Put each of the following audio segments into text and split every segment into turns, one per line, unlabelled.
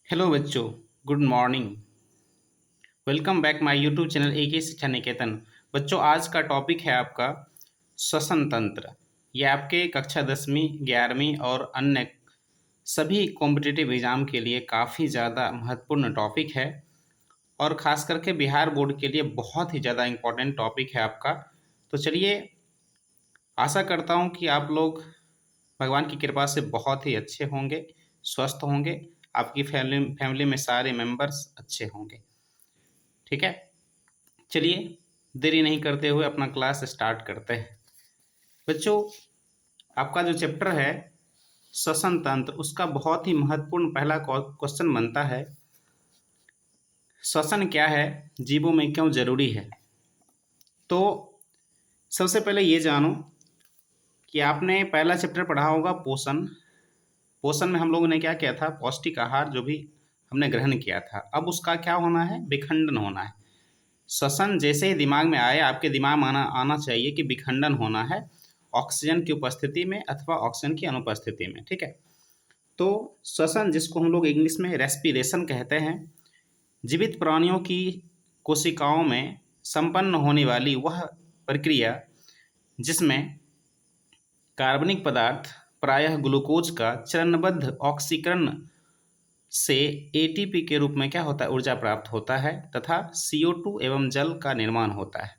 Hello बच्चों, good morning. Welcome back my YouTube channel एक ही शिक्षा निकेतन। बच्चों, आज का टॉपिक है आपका श्वसन तंत्र। ये आपके कक्षा 10वीं 11वीं और अन्य सभी कॉम्पिटिटिव एग्जाम के लिए काफ़ी ज़्यादा महत्वपूर्ण टॉपिक है और ख़ास करके बिहार बोर्ड के लिए बहुत ही ज़्यादा इम्पोर्टेंट टॉपिक है आपका। तो चलिए, आशा करता हूँ कि आप लोग भगवान की कृपा से बहुत ही अच्छे होंगे, स्वस्थ होंगे, आपकी फैमिली फैमिली में सारे मेंबर्स अच्छे होंगे। ठीक है, चलिए देरी नहीं करते हुए अपना क्लास स्टार्ट करते हैं। बच्चों, आपका जो चैप्टर है श्वसन तंत्र, उसका बहुत ही महत्वपूर्ण पहला क्वेश्चन बनता है, श्वसन क्या है, जीवों में क्यों जरूरी है। तो सबसे पहले ये जानो कि आपने पहला चैप्टर पढ़ा होगा पोषण। पोषण में हम लोगों ने क्या किया था, पौष्टिक आहार जो भी हमने ग्रहण किया था, अब उसका क्या होना है, विखंडन होना है। श्वसन जैसे ही दिमाग में आए, आपके दिमाग में आना आना चाहिए कि विखंडन होना है ऑक्सीजन की उपस्थिति में अथवा ऑक्सीजन की अनुपस्थिति में। ठीक है, तो श्वसन जिसको हम लोग इंग्लिश में रेस्पिरेशन कहते हैं, जीवित प्राणियों की कोशिकाओं में संपन्न होने वाली वह प्रक्रिया जिसमें कार्बनिक पदार्थ प्रायः ग्लूकोज का चरणबद्ध ऑक्सीकरण से एटीपी के रूप में क्या होता है, ऊर्जा प्राप्त होता है तथा CO2 एवं जल का निर्माण होता है।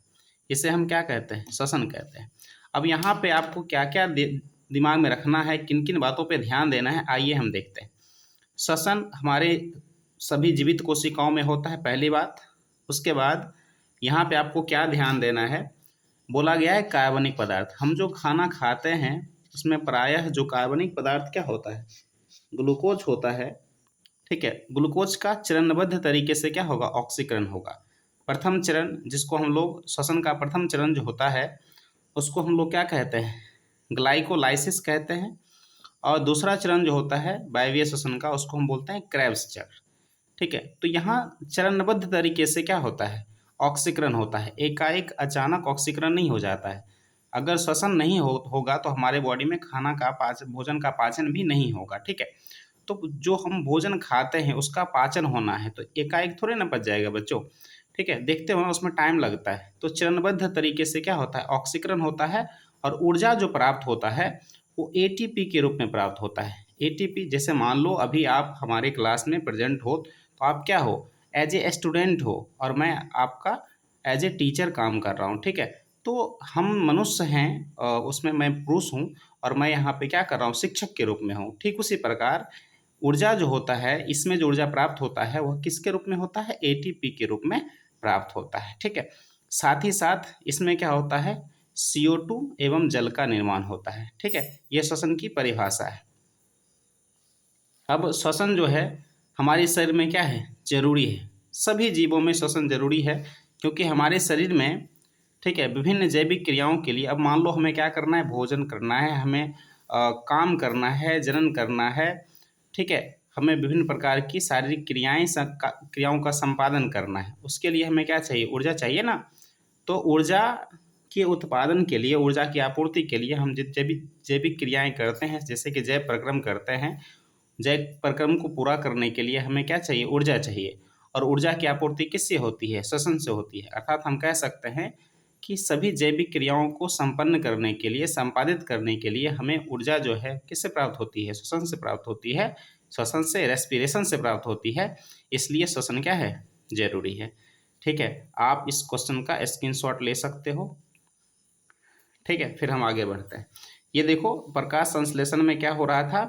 इसे हम क्या कहते हैं, श्वसन कहते हैं। अब यहाँ पे आपको क्या क्या दिमाग में रखना है, किन किन बातों पे ध्यान देना है, आइए हम देखते हैं। श्वसन हमारे सभी जीवित कोशिकाओं में होता है, पहली बात। उसके बाद यहाँ पे आपको क्या ध्यान देना है, बोला गया है कार्बनिक पदार्थ। हम जो खाना खाते हैं उसमें प्रायः जो कार्बनिक पदार्थ क्या होता है, ग्लूकोज होता है। ठीक है, ग्लूकोज का चरणबद्ध तरीके से क्या होगा, ऑक्सीकरण होगा। प्रथम चरण जिसको हम लोग, श्वसन का प्रथम चरण जो होता है उसको हम लोग क्या कहते हैं, ग्लाइकोलाइसिस कहते हैं। और दूसरा चरण जो होता है वायवीय श्वसन का, उसको हम बोलते हैं क्रेब्स चरण। ठीक है, तो यहाँ चरणबद्ध तरीके से क्या होता है, ऑक्सीकरण होता है। एकाएक अचानक ऑक्सीकरण नहीं हो जाता है। अगर श्वसन नहीं होगा तो हमारे बॉडी में खाना का पाचन, भोजन का पाचन भी नहीं होगा। ठीक है, तो जो हम भोजन खाते हैं उसका पाचन होना है, तो एकाएक थोड़े ना पच जाएगा बच्चों। ठीक है, देखते हो उसमें टाइम लगता है। तो चरणबद्ध तरीके से क्या होता है, ऑक्सीकरण होता है और ऊर्जा जो प्राप्त होता है वो एटीपी के रूप में प्राप्त होता है। एटीपी, जैसे मान लो अभी आप हमारे क्लास में प्रेजेंट हो, तो आप क्या हो, एज ए स्टूडेंट हो और मैं आपका एज ए टीचर काम कर रहा हूँ। ठीक है, तो हम मनुष्य हैं, उसमें मैं पुरुष हूँ और मैं यहाँ पे क्या कर रहा हूँ, शिक्षक के रूप में हूँ। ठीक उसी प्रकार ऊर्जा जो होता है, इसमें जो ऊर्जा प्राप्त होता है वह किसके रूप में होता है, एटीपी के रूप में प्राप्त होता है। ठीक है, साथ ही साथ इसमें क्या होता है, CO2 एवं जल का निर्माण होता है। ठीक है, यह श्वसन की परिभाषा है। अब श्वसन जो है हमारे शरीर में क्या है, जरूरी है। सभी जीवों में श्वसन जरूरी है क्योंकि हमारे शरीर में, ठीक है, विभिन्न जैविक क्रियाओं के लिए, अब मान लो हमें क्या करना है, भोजन करना है, हमें काम करना है, जनन करना है। ठीक है, हमें विभिन्न प्रकार की शारीरिक क्रियाओं का संपादन करना है। उसके लिए हमें क्या चाहिए, ऊर्जा चाहिए ना। तो ऊर्जा के उत्पादन के लिए, ऊर्जा की आपूर्ति के लिए हम जैविक जैविक क्रियाएं करते हैं, जैसे कि जैव प्रक्रम करते हैं। जैव प्रक्रम को पूरा करने के लिए हमें क्या चाहिए, ऊर्जा चाहिए। और ऊर्जा की आपूर्ति किससे होती है, श्वसन से होती है। अर्थात हम कह सकते हैं कि सभी जैविक क्रियाओं को संपन्न करने के लिए, संपादित करने के लिए हमें ऊर्जा जो है किससे प्राप्त होती है, श्वसन से प्राप्त होती है। श्वसन से, रेस्पिरेशन से प्राप्त होती है। इसलिए श्वसन क्या है, जरूरी है। ठीक है, आप इस क्वेश्चन का स्क्रीनशॉट ले सकते हो। ठीक है, फिर हम आगे बढ़ते हैं। ये देखो, प्रकाश संश्लेषण में क्या हो रहा था,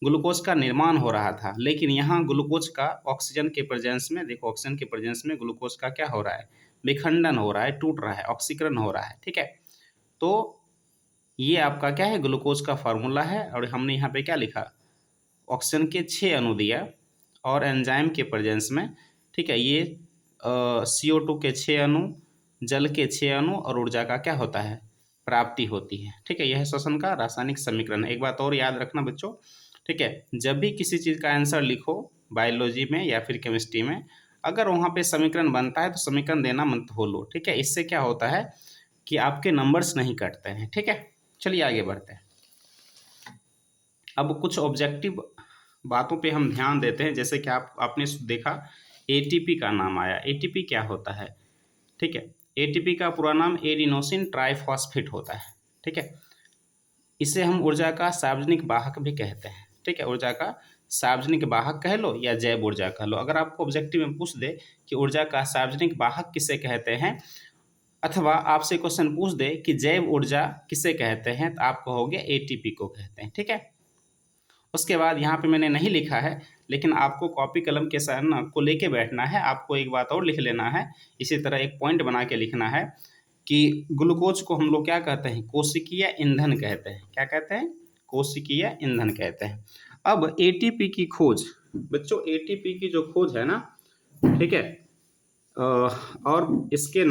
ग्लूकोज का निर्माण हो रहा था, लेकिन यहाँ ग्लूकोज का ऑक्सीजन के प्रेजेंस में, देखो ऑक्सीजन के प्रेजेंस में ग्लूकोज का क्या हो रहा है, विखंडन हो रहा है, टूट रहा है, ऑक्सीकरण हो रहा है। ठीक है, तो ये आपका क्या है, ग्लूकोज का फार्मूला है। और हमने यहाँ पे क्या लिखा, ऑक्सीजन के 6 अणु दिया और एंजाइम के प्रेजेंस में, ठीक है, ये CO2 के 6 अणु, जल के 6 अणु और ऊर्जा का क्या होता है, प्राप्ति होती है। ठीक है, यह श्वसन का रासायनिक समीकरण है। एक बात और याद रखना बच्चों, ठीक है, जब भी किसी चीज़ का आंसर लिखो बायोलॉजी में या फिर केमिस्ट्री में, अगर वहाँ पे समीकरण बनता है तो समीकरण देना मत भूलो। ठीक है, इससे क्या होता है कि आपके नंबर्स नहीं कटते हैं। ठीक है, चलिए आगे बढ़ते हैं। अब कुछ ऑब्जेक्टिव बातों पे हम ध्यान देते हैं। जैसे कि आपने देखा एटीपी का नाम आया। एटीपी क्या होता है? ठीक है, एटीपी का पूरा नाम एडिनोसिन ट्राइफॉस्फेट होता है। ठीक है, इसे हम ऊर्जा का सार्वजनिक वाहक भी कहते हैं। ठीक है, ऊर्जा का सार्वजनिक वाहक कह लो या जैव ऊर्जा कह लो। अगर आपको ऑब्जेक्टिव में पूछ दे कि ऊर्जा का सार्वजनिक वाहक किसे कहते हैं, अथवा आपसे क्वेश्चन पूछ दे कि जैव ऊर्जा किसे कहते हैं, तो आप कहोगे एटीपी को कहते हैं। ठीक है, उसके बाद यहाँ पे मैंने नहीं लिखा है, लेकिन आपको कॉपी कलम के साथ ना को लेके बैठना है। आपको एक बात और लिख लेना है, इसी तरह एक पॉइंट बना के लिखना है कि ग्लूकोज को हम लोग क्या कहते हैं? कोशिकीय ईंधन कहते हैं। क्या कहते हैं? कोशिकीय ईंधन कहते हैं। अब एटीपी की खोज, बच्चों एटीपी की जो खोज है ना, ठीक है, और इसका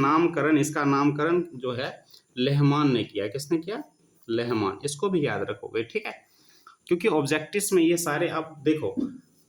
नामकरण जो है लेहमान ने किया। किसने किया? लेहमान। इसको भी याद रखोगे। ठीक है, क्योंकि ऑब्जेक्टिव्स में ये सारे, आप देखो,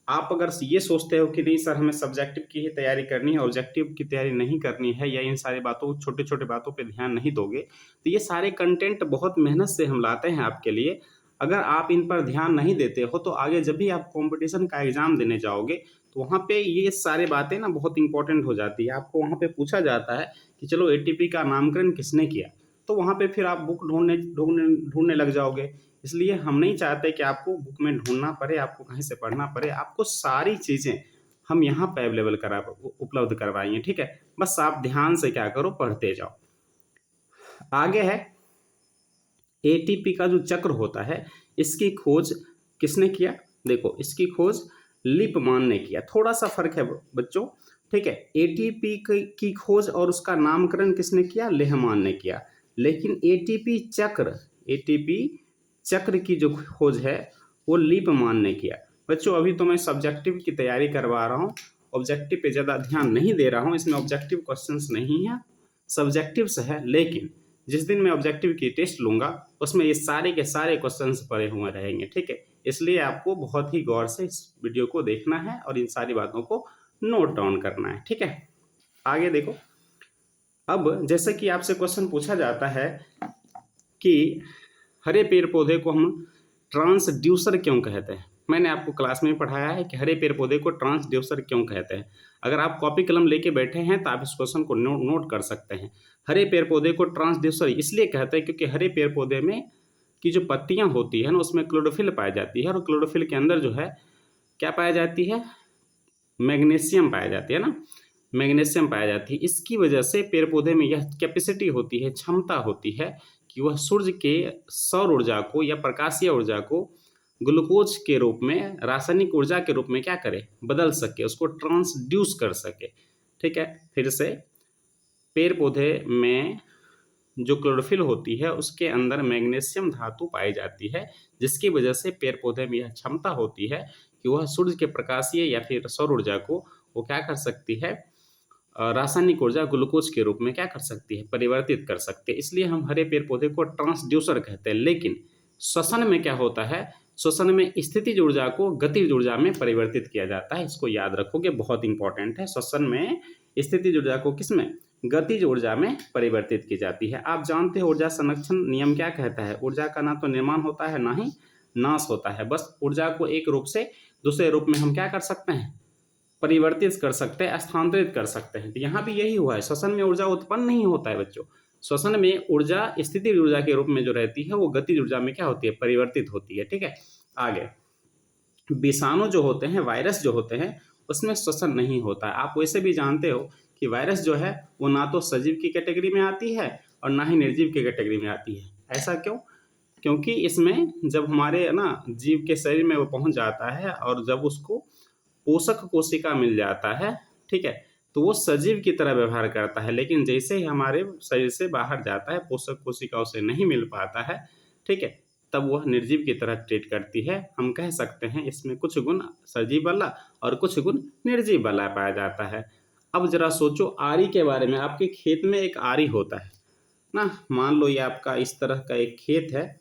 आप अगर ये सोचते हो कि नहीं सर हमें सब्जेक्टिव की ही तैयारी करनी है, ऑब्जेक्टिव की तैयारी नहीं करनी है, या इन सारी बातों छोटे छोटे बातों पे ध्यान नहीं दोगे, तो ये सारे कंटेंट बहुत मेहनत से हम लाते हैं आपके लिए। अगर आप इन पर ध्यान नहीं देते हो तो आगे जब भी आप कंपटीशन का एग्जाम देने जाओगे तो वहाँ पे ये सारी बातें ना बहुत इंपॉर्टेंट हो जाती है। आपको वहाँ पे पूछा जाता है कि चलो एटीपी का नामकरण किसने किया, तो वहाँ पे फिर आप बुक ढूंढने ढूंढने ढूंढने लग जाओगे। इसलिए हम नहीं चाहते कि आपको बुक में ढूंढना पड़े, आपको कहीं से पढ़ना पड़े। आपको सारी चीज़ें हम यहाँ पे अवेलेबल उपलब्ध करवाएंगे। ठीक है, बस आप ध्यान से क्या करो, पढ़ते जाओ। आगे है एटीपी का जो चक्र होता है, इसकी खोज किसने किया? देखो, इसकी खोज लिपमान ने किया। थोड़ा सा फर्क है बच्चों। ठीक है, एटीपी की खोज और उसका नामकरण किसने किया? लेहमान ने किया। लेकिन एटीपी चक्र की जो खोज है वो लिपमान ने किया। बच्चों अभी तो मैं सब्जेक्टिव की तैयारी करवा रहा हूँ, ऑब्जेक्टिव पे ज़्यादा ध्यान नहीं दे रहा हूँ। इसमें ऑब्जेक्टिव क्वेश्चंस नहीं है, सब्जेक्टिव्स है। लेकिन जिस दिन मैं ऑब्जेक्टिव की टेस्ट लूंगा उसमें ये सारे के सारे क्वेश्चंस पड़े हुए रहेंगे। ठीक है, इसलिए आपको बहुत ही गौर से इस वीडियो को देखना है और इन सारी बातों को नोट डाउन करना है। ठीक है, आगे देखो। अब जैसे कि आपसे क्वेश्चन पूछा जाता है कि हरे पेड़ पौधे को हम ट्रांसड्यूसर क्यों कहते हैं। मैंने आपको क्लास में पढ़ाया है कि हरे पेड़ पौधे को ट्रांसड्यूसर क्यों कहते हैं। अगर आप कॉपी कलम लेके बैठे हैं तो आप इस क्वेश्चन को नोट कर सकते हैं। हरे पेड़ पौधे को ट्रांसड्यूसर इसलिए कहते हैं क्योंकि हरे पेड़ पौधे में की जो पत्तियां होती है ना, उसमें क्लोरोफिल पाई जाती है, और क्लोरोफिल के अंदर जो है क्या पाया जाती है? मैग्नीशियम पाया जाती है ना, मैग्नीशियम पाया जाती है। इसकी वजह से पेड़ पौधे में यह कैपेसिटी होती है, क्षमता होती है कि वह सूर्य के सौर ऊर्जा को या प्रकाशीय ऊर्जा को ग्लूकोज के रूप में, रासायनिक ऊर्जा के रूप में क्या करे? बदल सके, उसको ट्रांसड्यूस कर सके। ठीक है, फिर से पेड़ पौधे में जो क्लोरोफिल होती है उसके अंदर मैग्नीशियम धातु पाई जाती है, जिसकी वजह से पेड़ पौधे में यह क्षमता होती है कि वह सूर्य के प्रकाशीय या फिर सौर ऊर्जा को वो क्या कर सकती है? रासायनिक ऊर्जा ग्लूकोज के रूप में क्या कर सकती है? परिवर्तित कर सकते हैं। इसलिए हम हरे पेड़ पौधे को ट्रांसड्यूसर कहते हैं। लेकिन श्वसन में क्या होता है? श्वसन में स्थितिज ऊर्जा को गतिज ऊर्जा में परिवर्तित किया जाता है। इसको याद रखोगे, बहुत इंपॉर्टेंट है। श्वसन में स्थितिज ऊर्जा को किसमें? गतिज ऊर्जा में परिवर्तित की जाती है। आप जानते हो ऊर्जा संरक्षण नियम क्या कहता है? ऊर्जा का ना तो निर्माण होता है ना ही नाश होता है। बस ऊर्जा को एक रूप से दूसरे रूप में हम क्या कर सकते हैं? परिवर्तित कर सकते हैं, स्थानांतरित कर सकते हैं। तो यहाँ भी यही हुआ है। श्वसन में ऊर्जा उत्पन्न नहीं होता है बच्चों। श्वसन में ऊर्जा स्थितिज ऊर्जा के रूप में जो रहती है वो गतिज ऊर्जा में क्या होती है? परिवर्तित होती है। ठीक है, आगे विषाणु जो होते हैं, वायरस जो होते हैं, उसमें श्वसन नहीं होता है। आप वैसे भी जानते हो कि वायरस जो है वो ना तो सजीव की कैटेगरी में आती है और ना ही निर्जीव की कैटेगरी में आती है। ऐसा क्यों? क्योंकि इसमें जब हमारे ना जीव के शरीर में वो पहुंच जाता है और जब उसको पोषक कोशिका मिल जाता है, ठीक है, तो वो सजीव की तरह व्यवहार करता है। लेकिन जैसे ही हमारे शरीर से बाहर जाता है, पोषक कोशिका उसे नहीं मिल पाता है, ठीक है, तब वह निर्जीव की तरह ट्रीट करती है। हम कह सकते हैं इसमें कुछ गुण सजीव वाला और कुछ गुण निर्जीव वाला पाया जाता है। अब जरा सोचो आरी के बारे में। आपके खेत में एक आरी होता है ना, मान लो ये आपका इस तरह का एक खेत है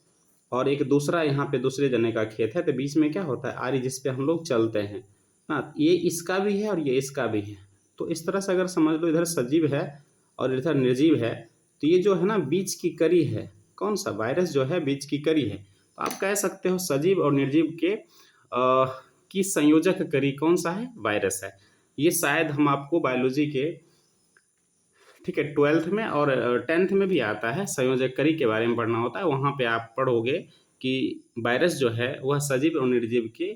और एक दूसरा यहाँ पे दूसरे जने का खेत है, तो बीच में क्या होता है? आरी, जिस पे हम लोग चलते हैं ना। ये इसका भी है और ये इसका भी है। तो इस तरह से अगर समझ लो इधर सजीव है और इधर निर्जीव है, तो ये जो है ना बीच की कड़ी है। कौन सा? वायरस जो है बीच की कड़ी है। तो आप कह सकते हो सजीव और निर्जीव के की संयोजक करी कौन सा है? वायरस है। ये शायद हम आपको बायोलॉजी के, ठीक है, 12th में और 10th में भी आता है, संयोजक करी के बारे में पढ़ना होता है। वहाँ पे आप पढ़ोगे कि वायरस जो है वह सजीव और निर्जीव के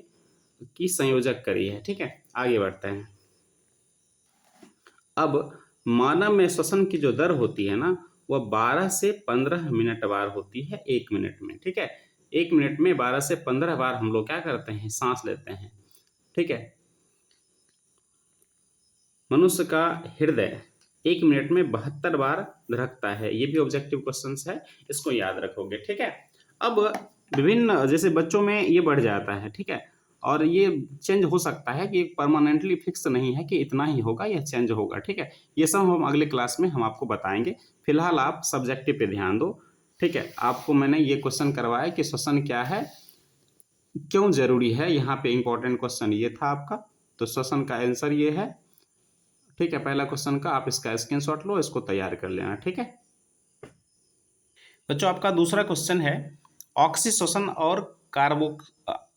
की संयोजक करी है। ठीक है, आगे बढ़ते हैं। अब मानव में श्वसन की जो दर होती है ना, वह 12 से 15 मिनट बार होती है 1 मिनट में। ठीक है, 1 मिनट में 12 से 15 बार हम लोग क्या करते हैं? सांस लेते हैं। ठीक है, मनुष्य का हृदय 1 मिनट में 72 बार धड़कता है। ये भी ऑब्जेक्टिव क्वेश्चन है, इसको याद रखोगे। ठीक है, अब विभिन्न, जैसे बच्चों में ये बढ़ जाता है। ठीक है, और ये चेंज हो सकता है कि परमानेंटली फिक्स नहीं है कि इतना ही होगा या चेंज होगा। ठीक है, ये सब हम अगले क्लास में हम आपको बताएंगे। फिलहाल आप सब्जेक्टिव पे ध्यान दो। ठीक है, आपको मैंने ये क्वेश्चन करवाया कि श्वसन क्या है, क्यों जरूरी है। यहाँ पे इंपॉर्टेंट क्वेश्चन ये था आपका, तो श्वसन का आंसर ये है। ठीक है, पहला क्वेश्चन का आप इसका स्क्रीनशॉट लो, इसको तैयार कर लेना। ठीक है बच्चों, आपका दूसरा क्वेश्चन है ऑक्सी श्वसन और कार्बो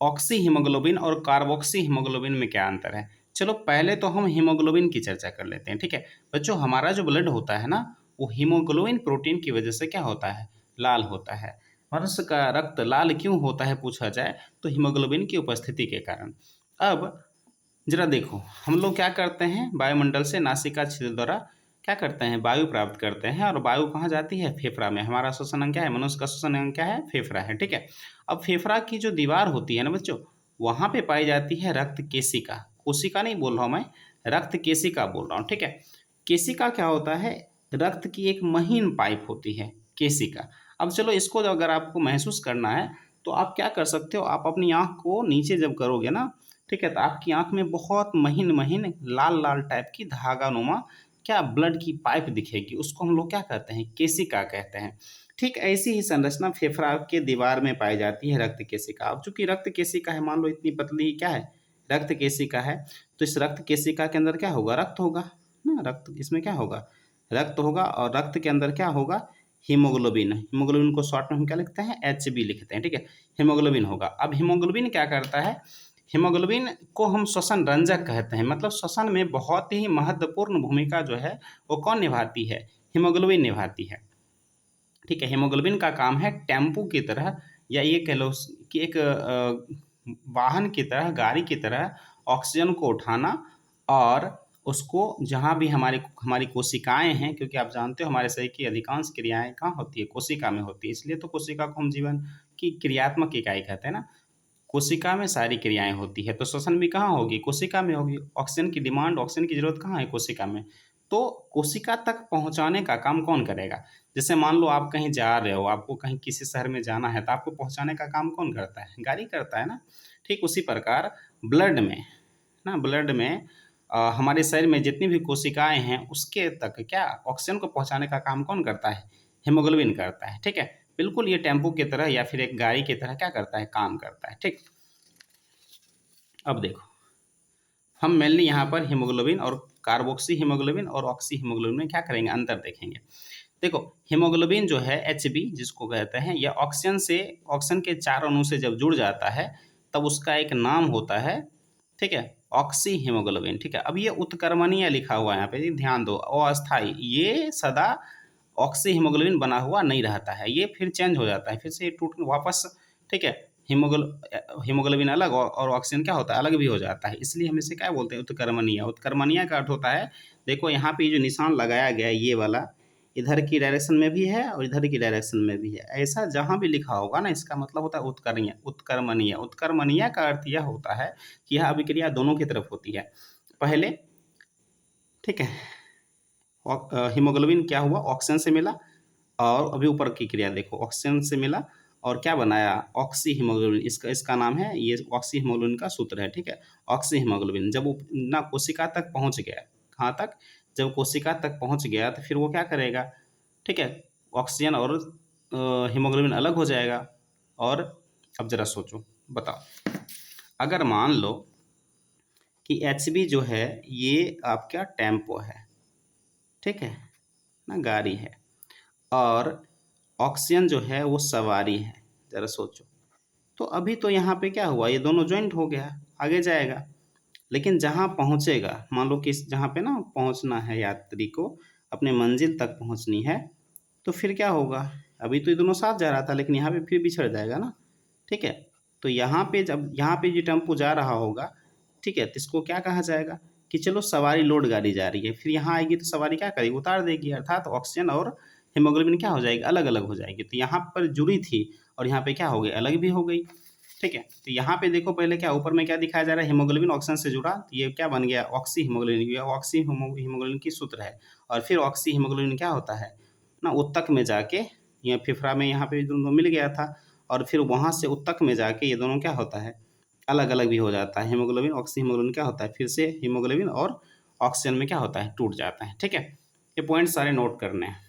ऑक्सी हीमोग्लोबिन और कार्बोक्सी हीमोग्लोबिन में क्या अंतर है। चलो पहले तो हम हीमोग्लोबिन की चर्चा कर लेते हैं। ठीक है बच्चों, हमारा जो ब्लड होता है ना, वो हीमोग्लोबिन प्रोटीन की वजह से क्या होता है? लाल होता है। मनुष्य का रक्त लाल क्यों होता है पूछा जाए तो हीमोग्लोबिन की उपस्थिति के कारण। अब जरा देखो, हम लोग क्या करते हैं? वायुमंडल से नासिका छिद्र द्वारा क्या करते हैं? वायु प्राप्त करते हैं, और वायु कहाँ जाती है? फेफड़ा में। हमारा श्वसन अंग क्या है? मनुष्य का श्वसन अंग क्या है? फेफड़ा है। ठीक है, अब फेफड़ा की जो दीवार होती है ना बच्चों, वहाँ पे पाई जाती है रक्त केशिका। कोशिका नहीं बोल रहा हूँ मैं, रक्त केशिका बोल रहा हूँ। ठीक है, केशिका क्या होता है? रक्त की एक महीन पाइप होती है केशिका। अब चलो, इसको अगर आपको महसूस करना है तो आप क्या कर सकते हो? आप अपनी आँख को नीचे जब करोगे ना, ठीक है, तो आपकी आँख में बहुत महीन महीन लाल लाल टाइप की धागा नुमा क्या ब्लड की पाइप दिखेगी, उसको हम लोग क्या कहते हैं? केशिका कहते हैं। ठीक ऐसी ही संरचना फेफड़ा के दीवार में पाई जाती है, रक्त केशिका। अब चूंकि रक्त केशिका है, मान लो इतनी पतली ही क्या है? रक्त केशिका है, तो इस रक्त केशिका के अंदर क्या होगा? रक्त होगा ना। रक्त, इसमें क्या होगा? रक्त होगा, और रक्त के अंदर क्या होगा? हीमोग्लोबिन। हीमोग्लोबिन को शॉर्ट में हम क्या लिखते हैं? HB लिखते हैं। ठीक है, हीमोग्लोबिन होगा। अब हीमोग्लोबिन क्या करता है? हीमोग्लोबिन को हम श्वसन रंजक कहते हैं, मतलब श्वसन में बहुत ही महत्वपूर्ण भूमिका जो है वो कौन निभाती है? हीमोग्लोबिन निभाती है। ठीक है, हीमोग्लोबिन का काम है टेम्पू की तरह, या ये कह लो कि एक वाहन की तरह, गाड़ी की तरह ऑक्सीजन को उठाना, और उसको जहाँ भी हमारी हमारी कोशिकाएं हैं, क्योंकि आप जानते हो हमारे शरीर की अधिकांश क्रियाएं कहाँ होती है? कोशिका में होती है। इसलिए तो कोशिका को हम जीवन की क्रियात्मक इकाई कहते हैं ना। कोशिका में सारी क्रियाएं होती है, तो श्वसन भी कहाँ होगी? कोशिका में होगी। ऑक्सीजन की डिमांड, ऑक्सीजन की जरूरत कहाँ है? कोशिका में। तो कोशिका तक पहुंचाने का काम कौन करेगा? जैसे मान लो आप कहीं जा रहे हो, आपको कहीं किसी शहर में जाना है, तो आपको पहुंचाने का काम कौन करता है? गाड़ी करता है ना। ठीक उसी प्रकार ब्लड में ना, ब्लड में हमारे शरीर में जितनी भी कोशिकाएं हैं उसके तक क्या ऑक्सीजन को पहुंचाने का काम कौन करता है? हीमोग्लोबिन करता है। ठीक है, बिल्कुल ये टेम्पो की तरह या फिर एक गाड़ी की तरह क्या करता है? काम करता है। ठीक, अब देखो, हम मेनली यहाँ पर हीमोग्लोबिन और कार्बोक्सी हीमोग्लोबिन और ऑक्सी हीमोग्लोबिन में क्या करेंगे? अंतर देखेंगे। देखो, हीमोग्लोबिन जो है HB जिसको कहते हैं, यह ऑक्सीजन के 4 अणु से जब जुड़ जाता है तब उसका एक नाम होता है। ठीक है, ऑक्सी हीमोग्लोबिन। ठीक है, अब ये उत्क्रमणीय लिखा हुआ है यहाँ पे, ध्यान दो, अस्थाई, ये सदा ऑक्सी हीमोग्लोबिन बना हुआ नहीं रहता है, ये फिर चेंज हो जाता है, फिर से टूट वापस। ठीक है, हीमोग्लोबिन अलग और ऑक्सीजन क्या होता है? अलग भी हो जाता है। इसलिए हम इसे क्या बोलते हैं? उत्क्रमणीय। उत्क्रमणीय का अर्थ होता है, देखो यहाँ पे जो निशान लगाया गया है ये वाला, इधर की डायरेक्शन में भी है और इधर की डायरेक्शन में भी है। ऐसा जहाँ भी लिखा होगा ना, इसका मतलब होता है उत्करणीय, उत्क्रमणीय। उत्क्रमणीय का अर्थ यह होता है कि यह अभिक्रिया दोनों की तरफ होती है। पहले, ठीक है, हीमोग्लोबिन क्या हुआ? ऑक्सीजन से मिला, और अभी ऊपर की क्रिया देखो, ऑक्सीजन से मिला और क्या बनाया? Oxy haemoglobin. इसका नाम है, ये ऑक्सी हीमोग्लोबिन का सूत्र है। ठीक है, ऑक्सी हीमोग्लोबिन जब वो ना कोशिका तक पहुंच गया, कहाँ तक? जब कोशिका तक पहुंच गया तो फिर वो क्या करेगा? ठीक है, ऑक्सीजन और हीमोग्लोबिन अलग हो जाएगा। और अब जरा सोचो, बताओ, अगर मान लो कि HB जो है ये आपका टेम्पो है, ठीक है ना, गाड़ी है, और ऑक्सीजन जो है वो सवारी है। ज़रा सोचो, तो अभी तो यहाँ पे क्या हुआ? ये दोनों जॉइंट हो गया। आगे जाएगा। लेकिन जहाँ पहुँचेगा, मान लो कि जहाँ पे ना पहुँचना है यात्री को, अपने मंजिल तक पहुँचनी है, तो फिर क्या होगा? अभी तो ये दोनों साथ जा रहा था, लेकिन यहाँ पे फिर बिछड़ जाएगा ना, ठीक है। तो यहाँ पे जब यहाँ पे जो टेम्पो जा रहा होगा, ठीक है, तो इसको क्या कहा जाएगा कि चलो सवारी लोड गाड़ी जा रही है, फिर यहाँ आएगी तो सवारी क्या करेगी? उतार देगी, अर्थात ऑक्सीजन और हीमोग्लोबिन क्या हो जाएगी? अलग अलग हो जाएगी। तो यहाँ पर जुड़ी थी और यहाँ पे क्या हो गई? अलग भी हो गई, ठीक है। तो यहाँ पे देखो पहले क्या ऊपर में क्या दिखाया जा रहा है? हीमोग्लोबिन ऑक्सीजन से जुड़ा, तो ये क्या बन गया? Oxy haemoglobin. ये ऑक्सी हीमोग्लोबिन की सूत्र है। और फिर ऑक्सी हीमोग्लोबिन क्या होता है ना, उत्तक में जाके, ये फेफड़ा में यहाँ पे दोनों मिल गया था, और फिर वहाँ से उत्तक में जाके ये दोनों क्या होता है? अलग अलग भी हो जाता है। हीमोग्लोबिन ऑक्सी हीमोग्लोबिन क्या होता है? फिर से हीमोग्लोबिन और ऑक्सीजन में क्या होता है? टूट जाता है, ठीक है। ये पॉइंट सारे नोट करने हैं।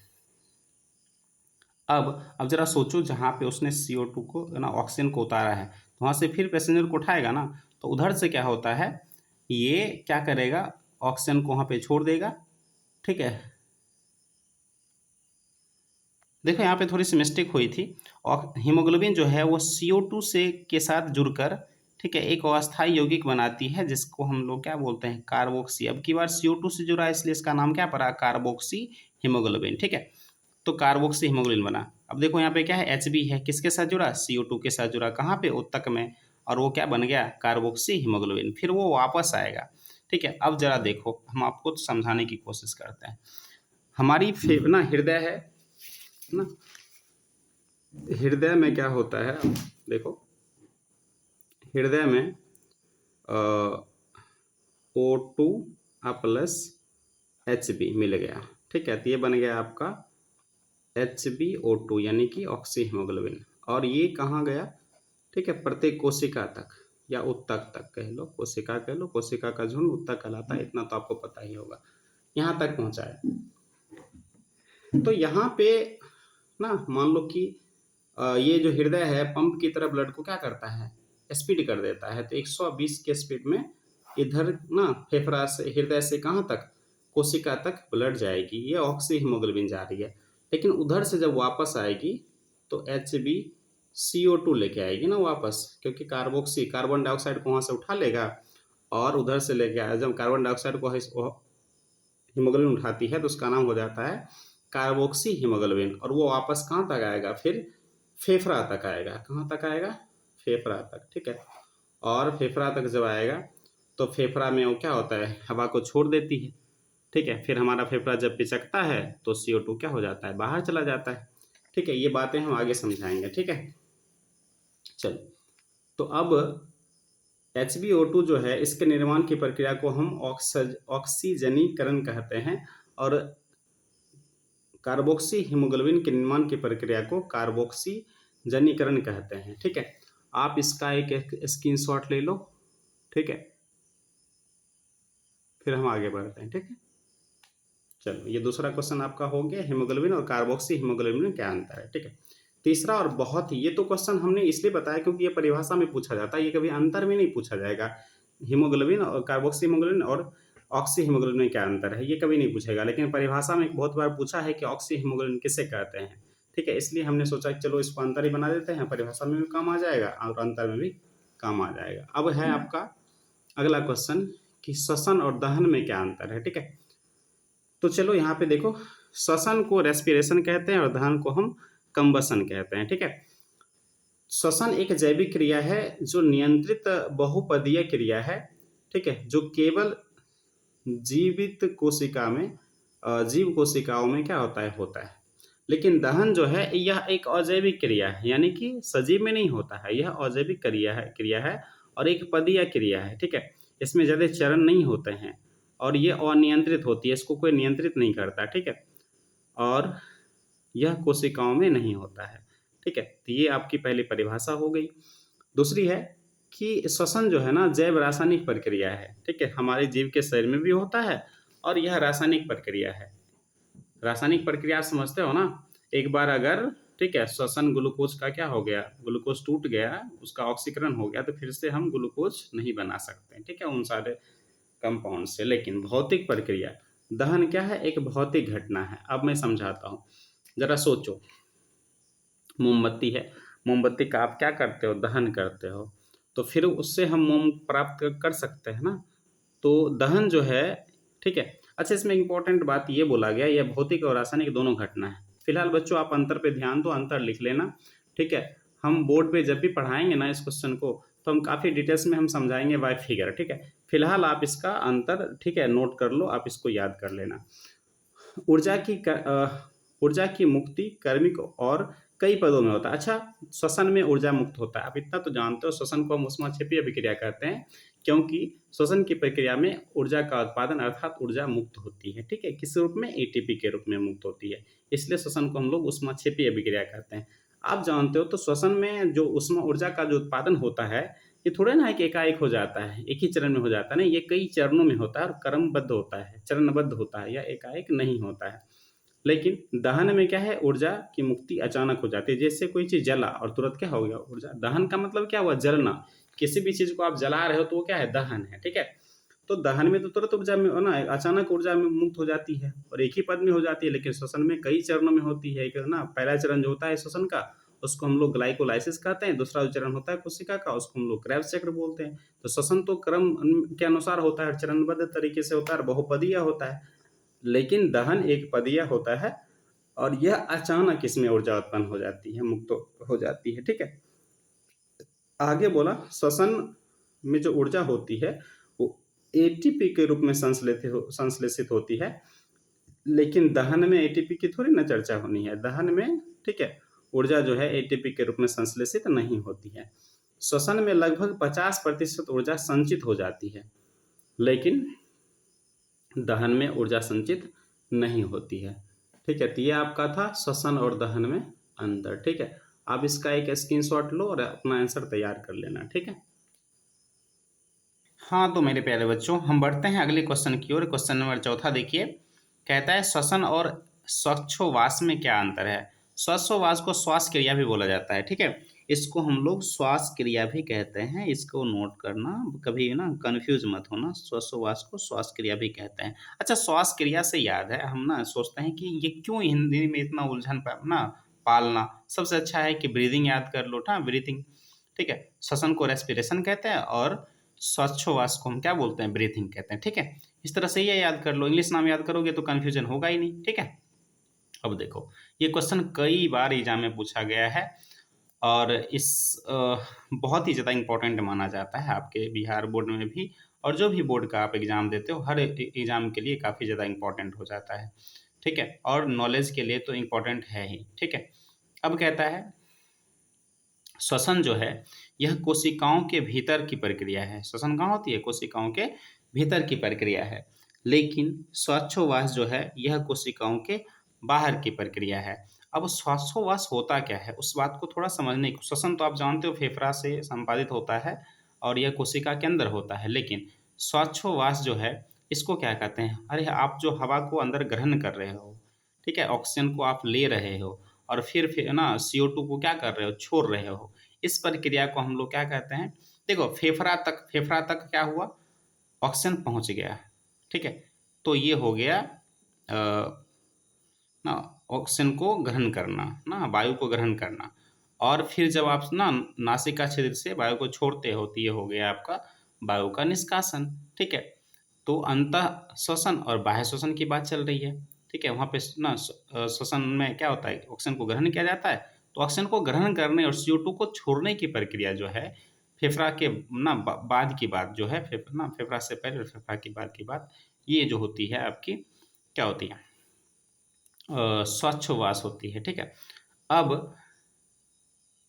अब जरा सोचो, जहाँ पे उसने CO2 को ना, ऑक्सीजन को उतारा है, तो वहाँ से फिर पैसेंजर को उठाएगा ना, तो उधर से क्या होता है? ये क्या करेगा? ऑक्सीजन को वहाँ पे छोड़ देगा, ठीक है। देखो यहाँ पे थोड़ी सी मिस्टेक हुई थी। और हीमोग्लोबिन जो है वो CO2 से के साथ जुड़कर, ठीक है, एक अस्थायी यौगिक बनाती है, जिसको हम लोग क्या बोलते हैं? कार्बोक्सी। अब की बार CO2 से जुड़ा है, इसलिए इसका नाम क्या पड़ा? कार्बोक्सी हीमोग्लोबिन, ठीक है। तो कार्बोक्सी हीमोग्लोबिन बना। अब देखो यहाँ पे क्या है? Hb है, किसके साथ जुड़ा? CO2 के साथ जुड़ा। कहाँ पे? उत्तक में। और वो क्या बन गया? Carboxy haemoglobin. फिर वो वापस आएगा, ठीक है। अब जरा देखो, हम आपको समझाने की कोशिश करते हैं। हमारी ना हृदय है ना, हृदय में क्या होता है? देखो, हृदय में O2 प्लस Hb मिल गया, ठीक है। तो ये बन गया आपका HbO2 यानी कि ऑक्सी हीमोग्लोबिन। और ये कहाँ गया? ठीक है, प्रत्येक कोशिका तक या उत्तक तक कह लो, कोशिका कह लो, कोशिका का झुंड उत्तक कहलाता है, इतना तो आपको पता ही होगा। यहाँ तक पहुँचा है। तो यहाँ पे ना मान लो कि ये जो हृदय है पंप की तरह ब्लड को क्या करता है? स्पीड कर देता है। तो 120 के स्पीड में इधर ना फेफड़ा से, हृदय से कहाँ तक? कोशिका तक ब्लड जाएगी, ये ऑक्सी हीमोग्लोबिन जा रही है। लेकिन उधर से जब वापस आएगी तो HbCO2 लेके आएगी ना वापस, क्योंकि कार्बोक्सी कार्बन डाइऑक्साइड को वहाँ से उठा लेगा और उधर से लेके आया। जब कार्बन डाइऑक्साइड को हीमोग्लोबिन उठाती है तो उसका नाम हो जाता है कार्बोक्सी हीमोग्लोबिन। और वो वापस कहाँ तक आएगा? फिर फेफड़ा तक आएगा। कहाँ तक आएगा? फेफड़ा तक, ठीक है। और फेफड़ा तक जब आएगा तो फेफड़ा में वो क्या होता है? हवा को छोड़ देती है, ठीक है। फिर हमारा फेफड़ा जब पिचकता है तो CO2 क्या हो जाता है? बाहर चला जाता है, ठीक है। ये बातें हम आगे समझाएंगे, ठीक है। चलो, तो अब HbO2 जो है, इसके निर्माण की प्रक्रिया को हम ऑक्सीजनीकरण कहते हैं, और कार्बोक्सी हीमोग्लोबिन के निर्माण की प्रक्रिया को कार्बोक्सीजनीकरण कहते हैं, ठीक है। आप इसका एक स्क्रीनशॉट ले लो, ठीक है, फिर हम आगे बढ़ते हैं, ठीक है। चलो, ये दूसरा क्वेश्चन आपका हो गया, हीमोग्लोबिन और कार्बोक्सी हीमोग्लोबिन में क्या अंतर है, ठीक है। तीसरा, और बहुत ही, ये तो क्वेश्चन हमने इसलिए बताया क्योंकि ये परिभाषा में पूछा जाता है, ये कभी अंतर में नहीं पूछा जाएगा। हीमोग्लोबिन और कार्बोक्सी हीमोग्लोबिन और ऑक्सी हीमोग्लोबिन में क्या अंतर है, ये कभी नहीं पूछेगा। लेकिन परिभाषा में बहुत बार पूछा है कि ऑक्सी हीमोग्लोबिन किसे कहते हैं, ठीक है। इसलिए हमने सोचा कि चलो इसको अंतर ही बना देते हैं, परिभाषा में भी काम आ जाएगा और अंतर में भी काम आ जाएगा। अब है आपका अगला क्वेश्चन कि श्वसन और दहन में क्या अंतर है, ठीक है। तो चलो यहाँ पे देखो, श्वसन को रेस्पिरेशन कहते हैं और दहन को हम कंबसन कहते हैं, ठीक है। श्वसन एक जैविक क्रिया है जो नियंत्रित बहुपदीय क्रिया है, ठीक है, जो केवल जीवित कोशिका में, जीव कोशिकाओं में क्या होता है। लेकिन दहन जो है यह एक अजैविक क्रिया है, यानी कि सजीव में नहीं होता है, यह अजैविक क्रिया है और एक पदीय क्रिया है, ठीक है। इसमें ज़्यादा चरण नहीं होते हैं और ये अनियंत्रित होती है, इसको कोई नियंत्रित नहीं करता, ठीक है। और यह कोशिकाओं में नहीं होता है, ठीक है। तो ये आपकी पहली परिभाषा हो गई। दूसरी है कि श्वसन जो है ना जैव रासायनिक प्रक्रिया है, ठीक है, हमारे जीव के शरीर में भी होता है और यह रासायनिक प्रक्रिया है। रासायनिक प्रक्रिया समझते हो ना? एक बार अगर, ठीक है, श्वसन ग्लूकोज का क्या हो गया, ग्लूकोज टूट गया, उसका ऑक्सीकरण हो गया, तो फिर से हम ग्लूकोज नहीं बना सकते, ठीक है, उन सारे कंपाउंड से। लेकिन भौतिक प्रक्रिया, दहन क्या है? एक भौतिक घटना है। अब मैं समझाता हूँ, जरा सोचो। मोमबत्ती है, मोमबत्ती का आप क्या करते हो? दहन करते हो। तो फिर उससे हम मोम प्राप्त कर सकते हैं ना। तो दहन जो है, ठीक है। अच्छा, इसमें इम्पोर्टेंट बात ये बोला गया, यह भौतिक और रासायनिक दोनों घटना है। फिलहाल बच्चों आप अंतर पे ध्यान दो, अंतर लिख लेना, ठीक है। हम बोर्ड पे जब भी पढ़ाएंगे ना इस क्वेश्चन को, तो हम काफ़ी डिटेल्स में हम समझाएंगे बाय फिगर, ठीक है। फिलहाल आप इसका अंतर, ठीक है, नोट कर लो, आप इसको याद कर लेना। ऊर्जा की ऊर्जा की मुक्ति कार्मिक और कई पदों में होता है। अच्छा, श्वसन में ऊर्जा मुक्त होता है, आप इतना तो जानते हो, श्वसन को हम ऊष्माक्षेपीय अभिक्रिया कहते हैं, क्योंकि श्वसन की प्रक्रिया में ऊर्जा का उत्पादन अर्थात ऊर्जा मुक्त होती है, ठीक है। किस रूप में? एटीपी के रूप में मुक्त होती है, इसलिए श्वसन को हम लोग ऊष्माक्षेपीय अभिक्रिया कहते हैं। आप जानते हो, तो श्वसन में जो ऊष्मा ऊर्जा का जो उत्पादन होता है, ये थोड़े ना है कि एकाएक हो जाता है, एक ही चरण में हो जाता है, नहीं, ये कई चरणों में होता है और क्रमबद्ध होता है, चरणबद्ध होता है, या एकाएक नहीं होता है। लेकिन दहन में क्या है, ऊर्जा की मुक्ति अचानक हो जाती है। जैसे कोई चीज़ जला और तुरंत क्या हो गया, ऊर्जा। दहन का मतलब क्या हुआ? जलना। किसी भी चीज़ को आप जला रहे हो तो वो क्या है? दहन है, ठीक है। तो दहन में तो तुरंत ऊर्जा में ना, अचानक ऊर्जा में मुक्त हो जाती है और एक ही पद में हो जाती है, लेकिन श्वसन में कई चरणों में होती है। एक ना, पहला चरण जो होता है श्वसन का, उसको हम लोग ग्लाइकोलाइसिस कहते हैं। दूसरा जो चरण होता है कोशिका का, उसको हम लोग क्रेब्स चक्र बोलते हैं। तो श्वसन तो क्रम के अनुसार होता है, चरणबद्ध तरीके से होता है, बहुपदीय होता है। लेकिन दहन एक पदीय होता है और यह अचानक इसमें ऊर्जा उत्पन्न हो जाती है, मुक्त हो जाती है, ठीक है। आगे बोला, श्वसन में जो ऊर्जा होती है वो एटीपी के रूप में संश्लेषित होती है, लेकिन दहन में एटीपी की थोड़ी ना चर्चा होनी है। दहन में, ठीक है, ऊर्जा जो है एटीपी के रूप में संश्लेषित नहीं होती है। श्वसन में लगभग 50% ऊर्जा संचित हो जाती है, लेकिन दहन में ऊर्जा संचित नहीं होती है, ठीक है। तो ये आपका था श्वसन और दहन में अंतर, ठीक है। आप इसका एक स्क्रीनशॉट लो और अपना आंसर तैयार कर लेना, ठीक है। हाँ, तो मेरे प्यारे बच्चों, हम बढ़ते हैं अगले क्वेश्चन की ओर। क्वेश्चन नंबर 4 देखिए, कहता है श्वसन और श्वासोच्छ्वास में क्या अंतर है। श्वासोच्छ्वास को श्वास क्रिया भी बोला जाता है, ठीक है। इसको हम लोग श्वास क्रिया भी कहते हैं, इसको नोट करना, कभी ना कंफ्यूज मत होना। श्वासोच्छ्वास को श्वास क्रिया भी कहते हैं। अच्छा, श्वास क्रिया से याद है, हम ना सोचते हैं कि ये क्यों हिंदी में इतना उलझन ना पालना। सबसे अच्छा है कि ब्रीदिंग याद कर लो, हाँ, ब्रीथिंग, ठीक है। श्वसन को रेस्पिरेशन कहते हैं और श्वासोच्छ्वास को हम क्या बोलते हैं? ब्रीथिंग कहते हैं, ठीक है। इस तरह से ये याद कर लो, इंग्लिश नाम याद करोगे तो कन्फ्यूजन होगा ही नहीं, ठीक है। अब देखो, ये क्वेश्चन कई बार एग्जाम में पूछा गया है और बहुत ही ज़्यादा इंपॉर्टेंट माना जाता है आपके बिहार बोर्ड में भी, और जो भी बोर्ड का आप एग्ज़ाम देते हो, हर एग्ज़ाम के लिए काफ़ी ज़्यादा इंपॉर्टेंट हो जाता है, ठीक है। और नॉलेज के लिए तो इम्पोर्टेंट है ही, ठीक है। अब कहता है, श्वसन जो है यह कोशिकाओं के भीतर की प्रक्रिया है। श्वसन कहाँ होती है? कोशिकाओं के भीतर की प्रक्रिया है। लेकिन श्वासोच्छ्वास जो है यह कोशिकाओं के बाहर की प्रक्रिया है। अब श्वासोच्छ्वास होता क्या है, उस बात को थोड़ा समझने की। श्वसन तो आप जानते हो फेफड़ा से संपादित होता है और यह कोशिका के अंदर होता है, लेकिन श्वासोच्छ्वास जो है इसको क्या कहते हैं? अरे, आप जो हवा को अंदर ग्रहण कर रहे हो, ठीक है, ऑक्सीजन को आप ले रहे हो और फिर ना CO2 को क्या कर रहे हो? छोड़ रहे हो। इस प्रक्रिया को हम लोग क्या कहते हैं? देखो, फेफड़ा तक क्या हुआ? ऑक्सीजन पहुंच गया, ठीक है। तो ये हो गया ना, ऑक्सीजन को ग्रहण करना, ना वायु को ग्रहण करना। और फिर जब आप ना नासिका छिद्र से वायु को छोड़ते हो तो ये हो गया आपका वायु का निष्कासन, ठीक है। तो अंतः श्वसन और बाह्य श्वसन की बात चल रही है, ठीक है। वहाँ पे ना श्वसन में क्या होता है? ऑक्सीजन को ग्रहण किया जाता है, तो ऑक्सीजन को ग्रहण करने और CO2 को छोड़ने की प्रक्रिया जो है फेफड़ा के ना बाद की बात जो है, फेफड़ा से पहले और फेफड़ा की बाद की बात, ये जो होती है आपकी क्या होती है? श्वासोच्छ्वास होती है, ठीक है। अब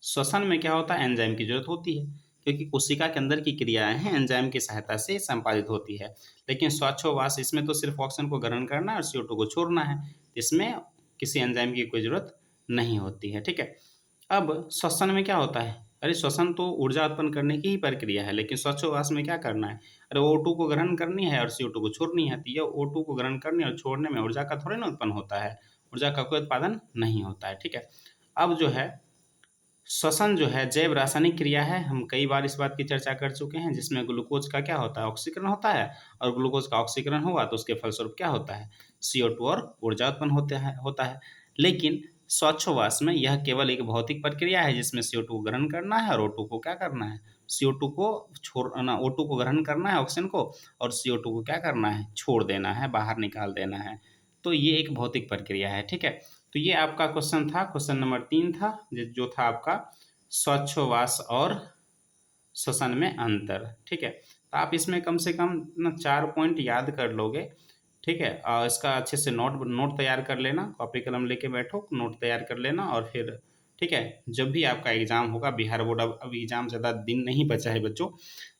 श्वसन में क्या होता है? एंजाइम की जरूरत होती है, क्योंकि कोशिका के अंदर की क्रियाएं हैं एंजाइम की सहायता से संपादित होती है। लेकिन श्वासोच्छ्वास, इसमें तो सिर्फ ऑक्सीजन को ग्रहण करना है और CO2 को छोड़ना है, इसमें किसी एंजाइम की कोई जरूरत नहीं होती है, ठीक है। अब श्वसन में क्या होता है? अरे, श्वसन तो ऊर्जा उत्पन्न करने की ही प्रक्रिया है, लेकिन श्वासोच्छ्वास में क्या करना है? अरे, O2 को ग्रहण करनी है और CO2 को छोड़नी है। तो ये O2 को ग्रहण करने और छोड़ने में ऊर्जा का थोड़ी ना उत्पन्न होता है, ऊर्जा का कोई उत्पादन नहीं होता है, ठीक है। अब जो है श्वसन जो है जैव रासायनिक क्रिया है, हम कई बार इस बात की चर्चा कर चुके हैं, जिसमें ग्लूकोज का क्या होता है? ऑक्सीकरण होता है, और ग्लूकोज का ऑक्सीकरण हुआ तो उसके फलस्वरूप क्या होता है? CO2 और ऊर्जा उत्पन्न होता है। लेकिन श्वासोच्छ्वास में यह केवल एक भौतिक प्रक्रिया है जिसमें CO2 को ग्रहण करना है और O2 को क्या करना है? CO2 को छोड़ना, O2 को ग्रहण करना है, ऑक्सीजन को, और CO2 को क्या करना है, छोड़ देना है, बाहर निकाल देना है। तो ये एक भौतिक प्रक्रिया है, ठीक है। तो ये आपका क्वेश्चन था, क्वेश्चन नंबर 3 था, जो था आपका श्वासोच्छ्वास और श्वसन में अंतर, ठीक है। तो आप इसमें कम से कम ना 4 पॉइंट याद कर लोगे, ठीक है। और इसका अच्छे से नोट तैयार कर लेना, कॉपी कलम लेके बैठो, नोट तैयार कर लेना, और फिर ठीक है, जब भी आपका एग्ज़ाम होगा, बिहार बोर्ड अब एग्ज़ाम ज़्यादा दिन नहीं बचा है बच्चों,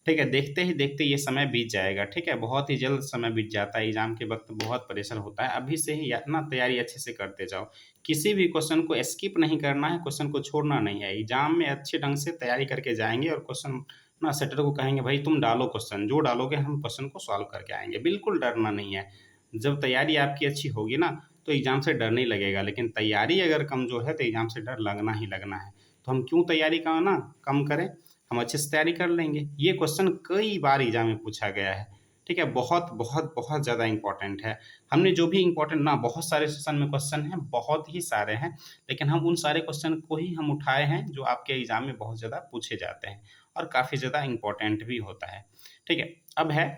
ठीक है। देखते ही देखते ये समय बीत जाएगा, ठीक है। बहुत ही जल्द समय बीत जाता है, एग्ज़ाम के वक्त बहुत प्रेशर होता है। अभी से ही ना तैयारी अच्छे से करते जाओ, किसी भी क्वेश्चन को स्किप नहीं करना है, क्वेश्चन को छोड़ना नहीं है। एग्ज़ाम में अच्छे ढंग से तैयारी करके जाएंगे, और क्वेश्चन ना सेटर को कहेंगे भाई तुम डालो क्वेश्चन, जो डालोगे हम क्वेश्चन को सॉल्व करके आएंगे, बिल्कुल डरना नहीं है। जब तैयारी आपकी अच्छी होगी ना, तो एग्ज़ाम से डर नहीं लगेगा, लेकिन तैयारी अगर कमज़ोर है तो एग्ज़ाम से डर लगना ही लगना है। तो हम क्यों तैयारी का ना कम करें, हम अच्छे से तैयारी कर लेंगे। ये क्वेश्चन कई बार एग्ज़ाम में पूछा गया है, ठीक है। बहुत बहुत बहुत ज़्यादा इंपॉर्टेंट है। हमने जो भी इंपॉर्टेंट ना, बहुत सारे सेशन में क्वेश्चन हैं, बहुत ही सारे हैं, लेकिन हम उन सारे क्वेश्चन को ही हम उठाए हैं जो आपके एग्ज़ाम में बहुत ज़्यादा पूछे जाते हैं और काफ़ी ज़्यादा इंपॉर्टेंट भी होता है, ठीक है। अब है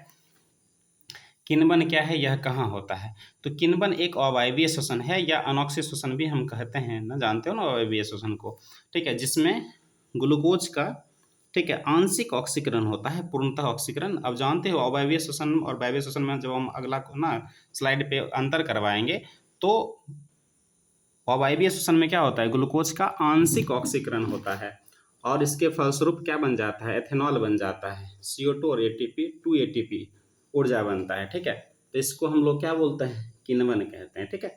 किण्वन क्या है, यह कहाँ होता है। तो किण्वन एक अवायवीय श्वसन है, या अनॉक्सिक श्वसन भी हम कहते हैं ना, जानते हो ना अवायवीय श्वसन को, ठीक है, जिसमें ग्लूकोज का, ठीक है, आंशिक ऑक्सीकरण होता है, पूर्णतः ऑक्सीकरण। अब जानते हो अवायवीय श्वसन और वायवीय श्वसन में जब हम अगला ना स्लाइड पे अंतर करवाएंगे, तो अवायवीय श्वसन में क्या होता है, ग्लूकोज का आंशिक ऑक्सीकरण होता है, और इसके फलस्वरूप क्या बन जाता है, एथेनॉल बन जाता है, CO2 और ATP 2 ATP ऊर्जा बनता है, ठीक है। तो इसको हम लोग क्या बोलते हैं, किण्वन कहते हैं, ठीक है।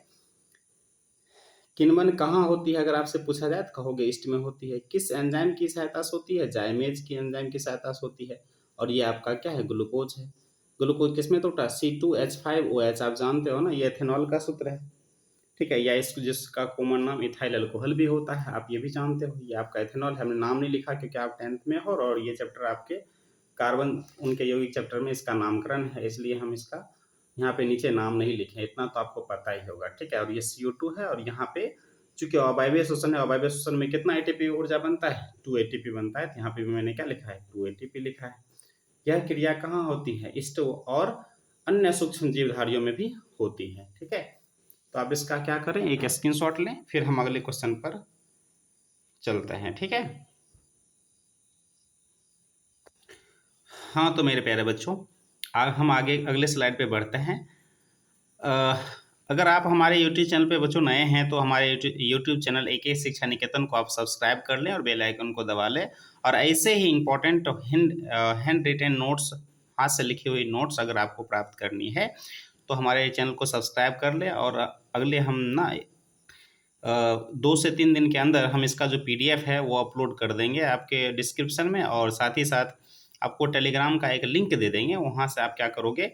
किण्वन कहाँ होती है, अगर आपसे पूछा जाए तो कहोगे ईस्ट में होती है। किस एंजाइम की सहायता से होती है, जाइमेज की एंजाइम की सहायता से होती है, और ये आपका क्या है, ग्लूकोज है। ग्लूकोज किसमें टूटा, C2H5OH, आप जानते हो ना, ये एथेनॉल का सूत्र है, ठीक है। या इस जिसका कॉमन नाम इथाइल अल्कोहल भी होता है, आप ये भी जानते हो, ये आपका एथेनॉल है। हमने नाम नहीं लिखा क्योंकि आप 10th में हो, और ये चैप्टर आपके कार्बन उनके यौगिक चैप्टर में इसका नामकरण है, इसलिए हम इसका यहाँ पे नीचे नाम नहीं लिखे, इतना तो आपको पता ही होगा, ठीक है। और ये CO2 है, और यहाँ पे चूंकि अवायवीय श्वसन है, अवायवीय श्वसन में कितना ATP ऊर्जा बनता है, 2 ATP बनता है। तो यहाँ पे भी मैंने क्या लिखा है, 2 ATP लिखा है। यह क्रिया कहाँ होती है, इष्ट और अन्य सूक्ष्म जीवधारियों में भी होती है, ठीक है। तो आप इसका क्या करें, एक स्क्रीनशॉट लें, फिर हम अगले क्वेश्चन पर चलते हैं, ठीक है। हाँ, तो मेरे प्यारे बच्चों, हम आगे अगले स्लाइड पे बढ़ते हैं। अगर आप हमारे यूट्यूब चैनल पे बच्चों नए हैं, तो हमारे यूट्यूब चैनल AK शिक्षा निकेतन को आप सब्सक्राइब कर लें और बेल आइकन को दबा लें, और ऐसे ही इम्पोर्टेंट हैंड रिटेन नोट्स, हाथ से लिखी हुई नोट्स अगर आपको प्राप्त करनी है, तो हमारे चैनल को सब्सक्राइब कर लें। और अगले हम ना 2 से 3 दिन के अंदर हम इसका जो PDF है वो अपलोड कर देंगे आपके डिस्क्रिप्शन में, और साथ ही साथ आपको टेलीग्राम का एक लिंक दे देंगे, वहाँ से आप क्या करोगे,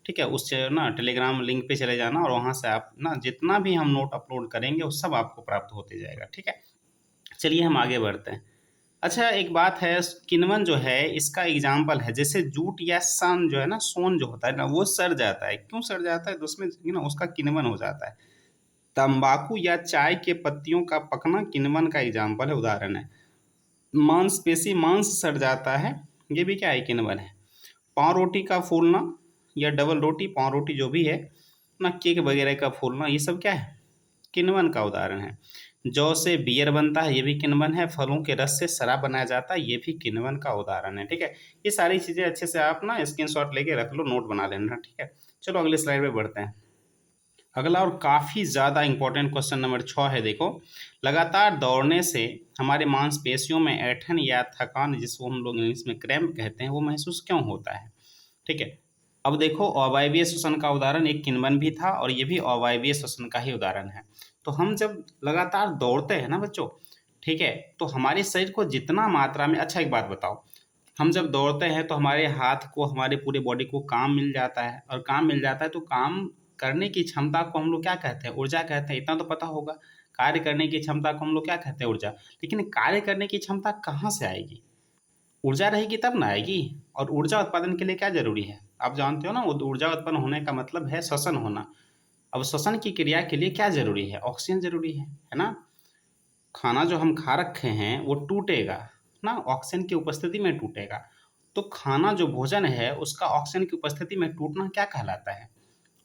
ठीक है, उस ना टेलीग्राम लिंक पे चले जाना, और वहाँ से आप ना जितना भी हम नोट अपलोड करेंगे वो सब आपको प्राप्त होते जाएगा, ठीक है। चलिए हम आगे बढ़ते हैं। अच्छा, एक बात है, किण्वन जो है इसका एग्जाम्पल है, जैसे जूट या सन जो है ना, सोन जो होता है ना, वो सड़ जाता है। क्यों सड़ जाता है, तो उसमें ना उसका किण्वन हो जाता है। तंबाकू या चाय के पत्तियों का पकना किण्वन का एग्जाम्पल है, उदाहरण है। मांसपेशी मांस सड़ जाता है, ये भी क्या है, किण्वन है। पाव रोटी का फूलना या डबल रोटी, पाव रोटी जो भी है ना, केक वगैरह का फूलना, ये सब क्या है, किण्वन का उदाहरण है। जौ से बियर बनता है, ये भी किण्वन है। फलों के रस से शराब बनाया जाता है, ये भी किण्वन का उदाहरण है, ठीक है। ये सारी चीज़ें अच्छे से आप ना स्क्रीनशॉट लेके रख लो, नोट बना लेना, ठीक है। चलो अगले स्लाइड पे बढ़ते हैं। अगला और काफ़ी ज़्यादा इंपॉर्टेंट क्वेश्चन नंबर 6 है, देखो। लगातार दौड़ने से हमारे मांसपेशियों में ऐंठन या थकान, जिसको हम लोग इंग्लिश में क्रैम्प कहते हैं, वो महसूस क्यों होता है, ठीक है। अब देखो, अवायवीय श्वसन का उदाहरण एक किण्वन भी था, और ये भी अवायवीय श्वसन का ही उदाहरण है। तो हम जब लगातार दौड़ते हैं ना बच्चों, ठीक है, तो हमारे शरीर को जितना मात्रा में, अच्छा एक बात बताओ, हम जब दौड़ते हैं तो हमारे हाथ को, हमारे पूरे बॉडी को काम मिल जाता है, और काम मिल जाता है तो काम करने की क्षमता को हम लोग क्या कहते हैं, ऊर्जा कहते हैं, इतना तो पता होगा। कार्य करने की क्षमता को हम लोग क्या कहते हैं, ऊर्जा। लेकिन कार्य करने की क्षमता कहाँ से आएगी, ऊर्जा रहेगी तब ना आएगी। और ऊर्जा उत्पादन के लिए क्या जरूरी है, आप जानते हो ना, ऊर्जा उत्पन्न होने का मतलब है श्वसन होना। अब श्वसन की क्रिया के लिए क्या जरूरी है, ऑक्सीजन जरूरी है ना। खाना जो हम खा रखे हैं वो टूटेगा ना ऑक्सीजन की उपस्थिति में टूटेगा। तो खाना जो भोजन है उसका ऑक्सीजन की उपस्थिति में टूटना क्या कहलाता है?